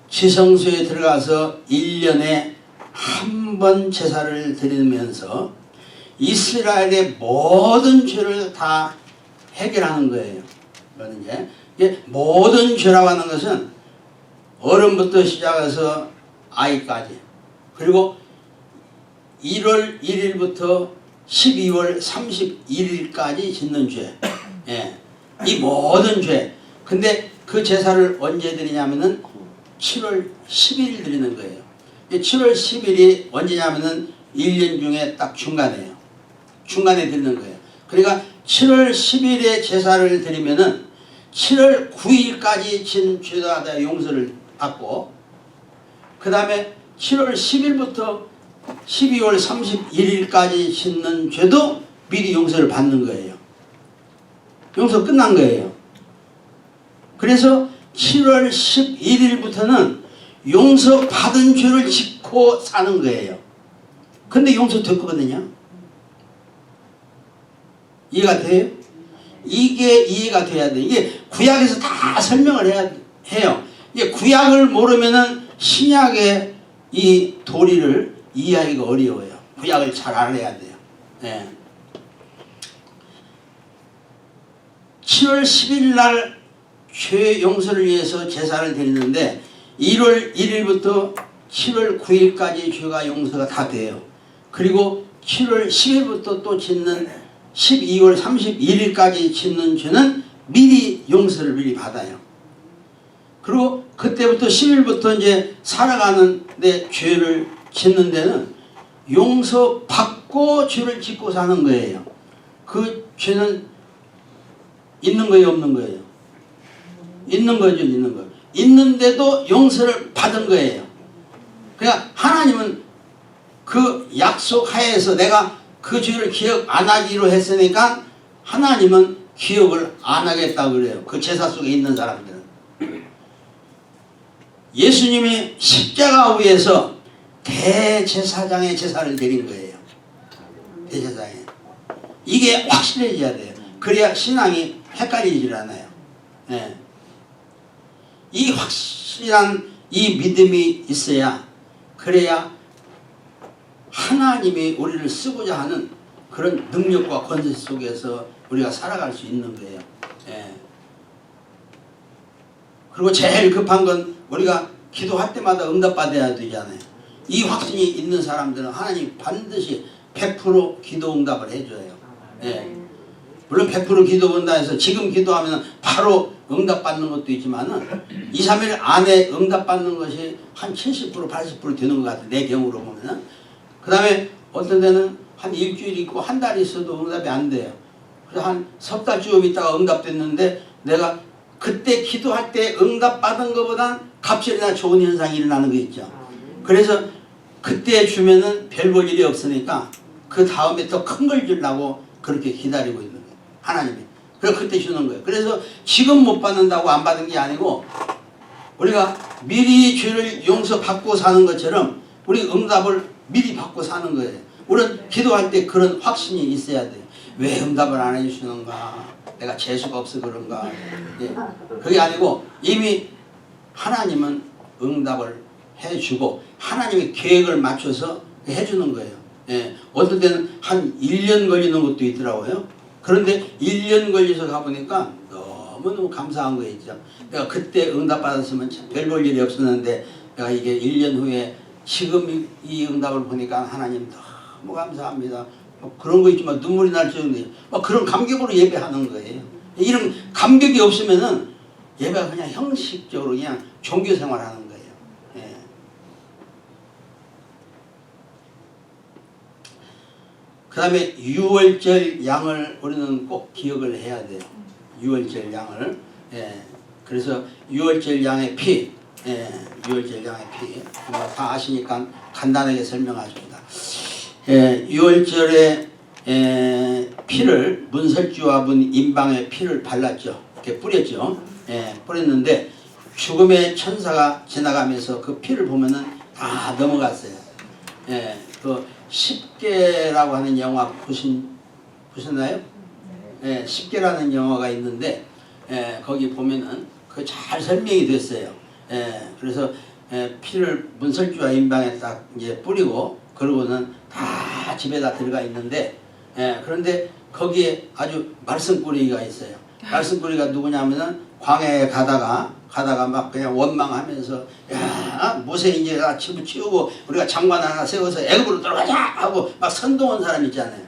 지성소에 들어가서 1년에 한 번 제사를 드리면서 이스라엘의 모든 죄를 다 해결하는 거예요. 이게 모든 죄라고 하는 것은 어른부터 시작해서 아이까지, 그리고 1월 1일부터 12월 31일까지 짓는 죄, 이 모든 죄. 근데 그 제사를 언제 드리냐면은 7월 10일 드리는 거예요. 7월 10일이 언제냐면은 1년 중에 딱 중간이에요. 중간에 드리는 거예요. 그러니까 7월 10일에 제사를 드리면은 7월 9일까지 진 죄다 용서를 받고, 그 다음에 7월 10일부터 12월 31일까지 짓는 죄도 미리 용서를 받는 거예요. 용서 끝난 거예요. 그래서 7월 11일부터는 용서 받은 죄를 짓고 사는 거예요. 근데 용서 됐거든요. 이해가 돼요? 이게 이해가 돼야 돼. 이게 구약에서 다 설명을 해야 해요. 이게 구약을 모르면은 신약의 이 도리를 이해하기가 어려워요. 구약을 잘 알아야 돼요. 예. 7월 10일 날 죄 용서를 위해서 제사를 드리는데 1월 1일부터 7월 9일까지 죄가 용서가 다 돼요. 그리고 7월 10일부터 또 짓는 12월 31일까지 짓는 죄는 미리 용서를 미리 받아요. 그리고 그때부터 10일부터 이제 살아가는 데 죄를 짓는 데는 용서받고 죄를 짓고 사는 거예요. 그 죄는 있는 거예요, 없는 거예요? 있는 거죠, 있는 거. 있는데도 용서를 받은 거예요. 그러니까 하나님은 그 약속 하에서 내가 그 죄를 기억 안 하기로 했으니까 하나님은 기억을 안 하겠다고 그래요. 그 제사 속에 있는 사람들은. 예수님이 십자가 위에서 대제사장의 제사를 드린 거예요. 대제사장에. 이게 확실해져야 돼요. 그래야 신앙이 헷갈리질 않아요. 네. 이 확실한 이 믿음이 있어야, 그래야 하나님이 우리를 쓰고자 하는 그런 능력과 권세 속에서 우리가 살아갈 수 있는 거예요. 예. 그리고 제일 급한 건 우리가 기도할 때마다 응답받아야 되잖아요. 이 확신이 있는 사람들은 하나님 반드시 100% 기도 응답을 해줘요. 예. 물론 100% 기도 응답 해서 지금 기도하면 바로 응답받는 것도 있지만은 2, 3일 안에 응답받는 것이 한 70%, 80% 되는 것 같아요. 내 경우로 보면은. 그 다음에 어떤 데는 한 일주일 있고 한 달 있어도 응답이 안 돼요. 그래서 한 석 달쯤 있다가 응답됐는데 내가 그때 기도할 때 응답받은 것보단 갑질이나 좋은 현상이 일어나는 거 있죠. 그래서 그때 주면은 별 볼 일이 없으니까 그 다음에 더 큰 걸 주려고 그렇게 기다리고 있는 거예요. 하나님이. 그래서 그때 주는 거예요. 그래서 지금 못 받는다고 안 받은 게 아니고 우리가 미리 죄를 용서받고 사는 것처럼 우리 응답을 미리 받고 사는 거예요. 우리는 기도할 때 그런 확신이 있어야 돼요. 왜 응답을 안 해주시는가? 내가 재수가 없어 그런가? 예. 그게 아니고 이미 하나님은 응답을 해주고 하나님의 계획을 맞춰서 해주는 거예요. 예. 어떨 때는 한 1년 걸리는 것도 있더라고요. 그런데 1년 걸려서 가보니까 너무너무 감사한 거 있죠. 내가 그때 응답받았으면 별 볼 일이 없었는데 내가 이게 1년 후에 지금 이 응답을 보니까 하나님 너무 감사합니다. 그런 거 있지만 눈물이 날 정도에 그런 감격으로 예배하는 거예요. 이런 감격이 없으면은 예배가 그냥 형식적으로 그냥 종교 생활하는 거예요. 예. 그 다음에 유월절 양을 우리는 꼭 기억을 해야 돼요. 유월절 양을. 예. 그래서 유월절 양의 피, 예. 유월절 양의 피, 다 아시니까 간단하게 설명하십니다. 예. 유월절에 피를 문설주와 문 임방에 피를 발랐죠. 이렇게 뿌렸죠. 예. 뿌렸는데 죽음의 천사가 지나가면서 그 피를 보면은 다 넘어갔어요. 예. 그 십계라고 하는 영화 보셨나요? 예, 십계라는 영화가 있는데 거기 보면은 그 잘 설명이 됐어요. 예, 그래서 피를 문설주와 임방에 딱 이제 뿌리고 그러고는 다 집에다 들어가 있는데 그런데 거기에 아주 말썽꾸러기가 있어요. 말썽꾸러기가 누구냐면은 광야에 가다가 막 그냥 원망하면서 야 모세 이제 집을 치우고 우리가 장관 하나 세워서 애굽으로 들어가자 하고 막 선동한 사람 있잖아요.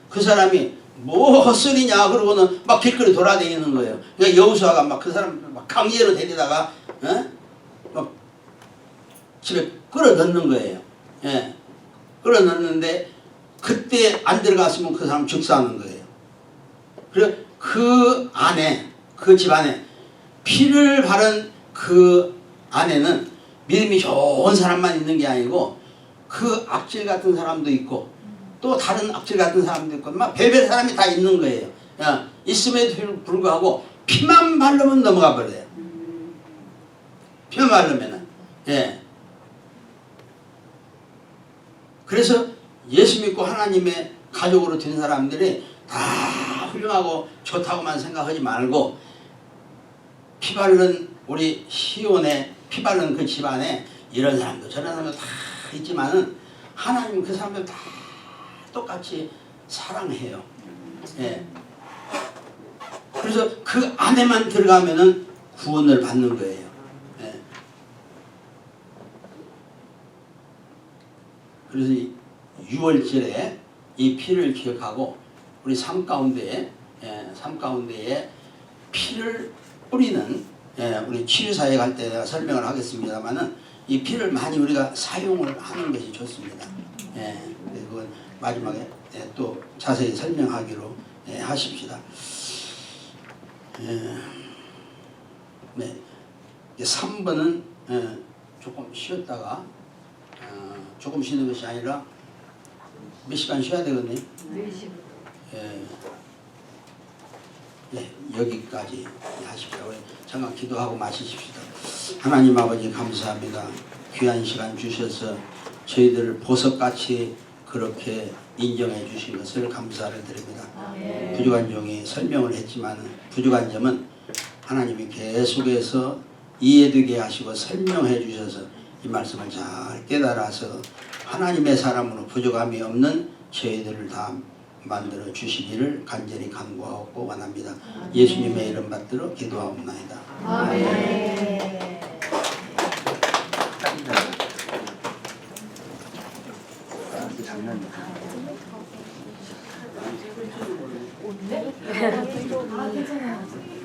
그 사람이 뭐 헛소리냐 그러고는 막 길거리 돌아다니는 거예요. 그러니까 여호수아가 막 그 사람 막 강제로 데리다가 막 집에 끌어넣는 거예요. 끌어넣는데 그때 안 들어갔으면 그 사람 즉사하는 거예요. 그래 그 안에 그 집안에 피를 바른 그 안에는 믿음이 좋은 사람만 있는 게 아니고 그 악질 같은 사람도 있고 또 다른 악질 같은 사람도 있고 막 별별 사람이 다 있는 거예요. 야, 있음에도 불구하고 피만 바르면 넘어가 버려요. 피만 바르면은. 예. 그래서 예수 믿고 하나님의 가족으로 된 사람들이 다 훌륭하고 좋다고만 생각하지 말고 피 바른 우리 시온의 피 바른 그 집안에 이런 사람도 저런 사람도 다 있지만은 하나님은 그 사람들 다 똑같이 사랑해요. 예. 그래서 그 안에만 들어가면은 구원을 받는 거예요. 예. 그래서 6월절에 이 피를 기억하고 우리 삶 가운데에 피를 뿌리는 우리 치유사에 갈 때 내가 설명을 하겠습니다만은 이 피를 많이 우리가 사용을 하는 것이 좋습니다. 그건 마지막에 또 자세히 설명하기로 하십시다. 네. 3번은 조금 쉬었다가 조금 쉬는 것이 아니라 몇 시간 쉬어야 되거든요. 4시부터. 네, 여기까지 하십시오. 잠깐 기도하고 마치십시다. 하나님 아버지 감사합니다. 귀한 시간 주셔서 저희들을 보석같이 그렇게 인정해 주신 것을 감사를 드립니다. 부족한 종이 설명을 했지만 부족한 점은 하나님이 계속해서 이해되게 하시고 설명해 주셔서 이 말씀을 잘 깨달아서 하나님의 사람으로 부족함이 없는 저희들을 다 만들어 주시기를 간절히 간구하고 원합니다. 예수님의 이름 받들어 기도하옵나이다. 아멘. 장난. 네? 아, 괜찮아요.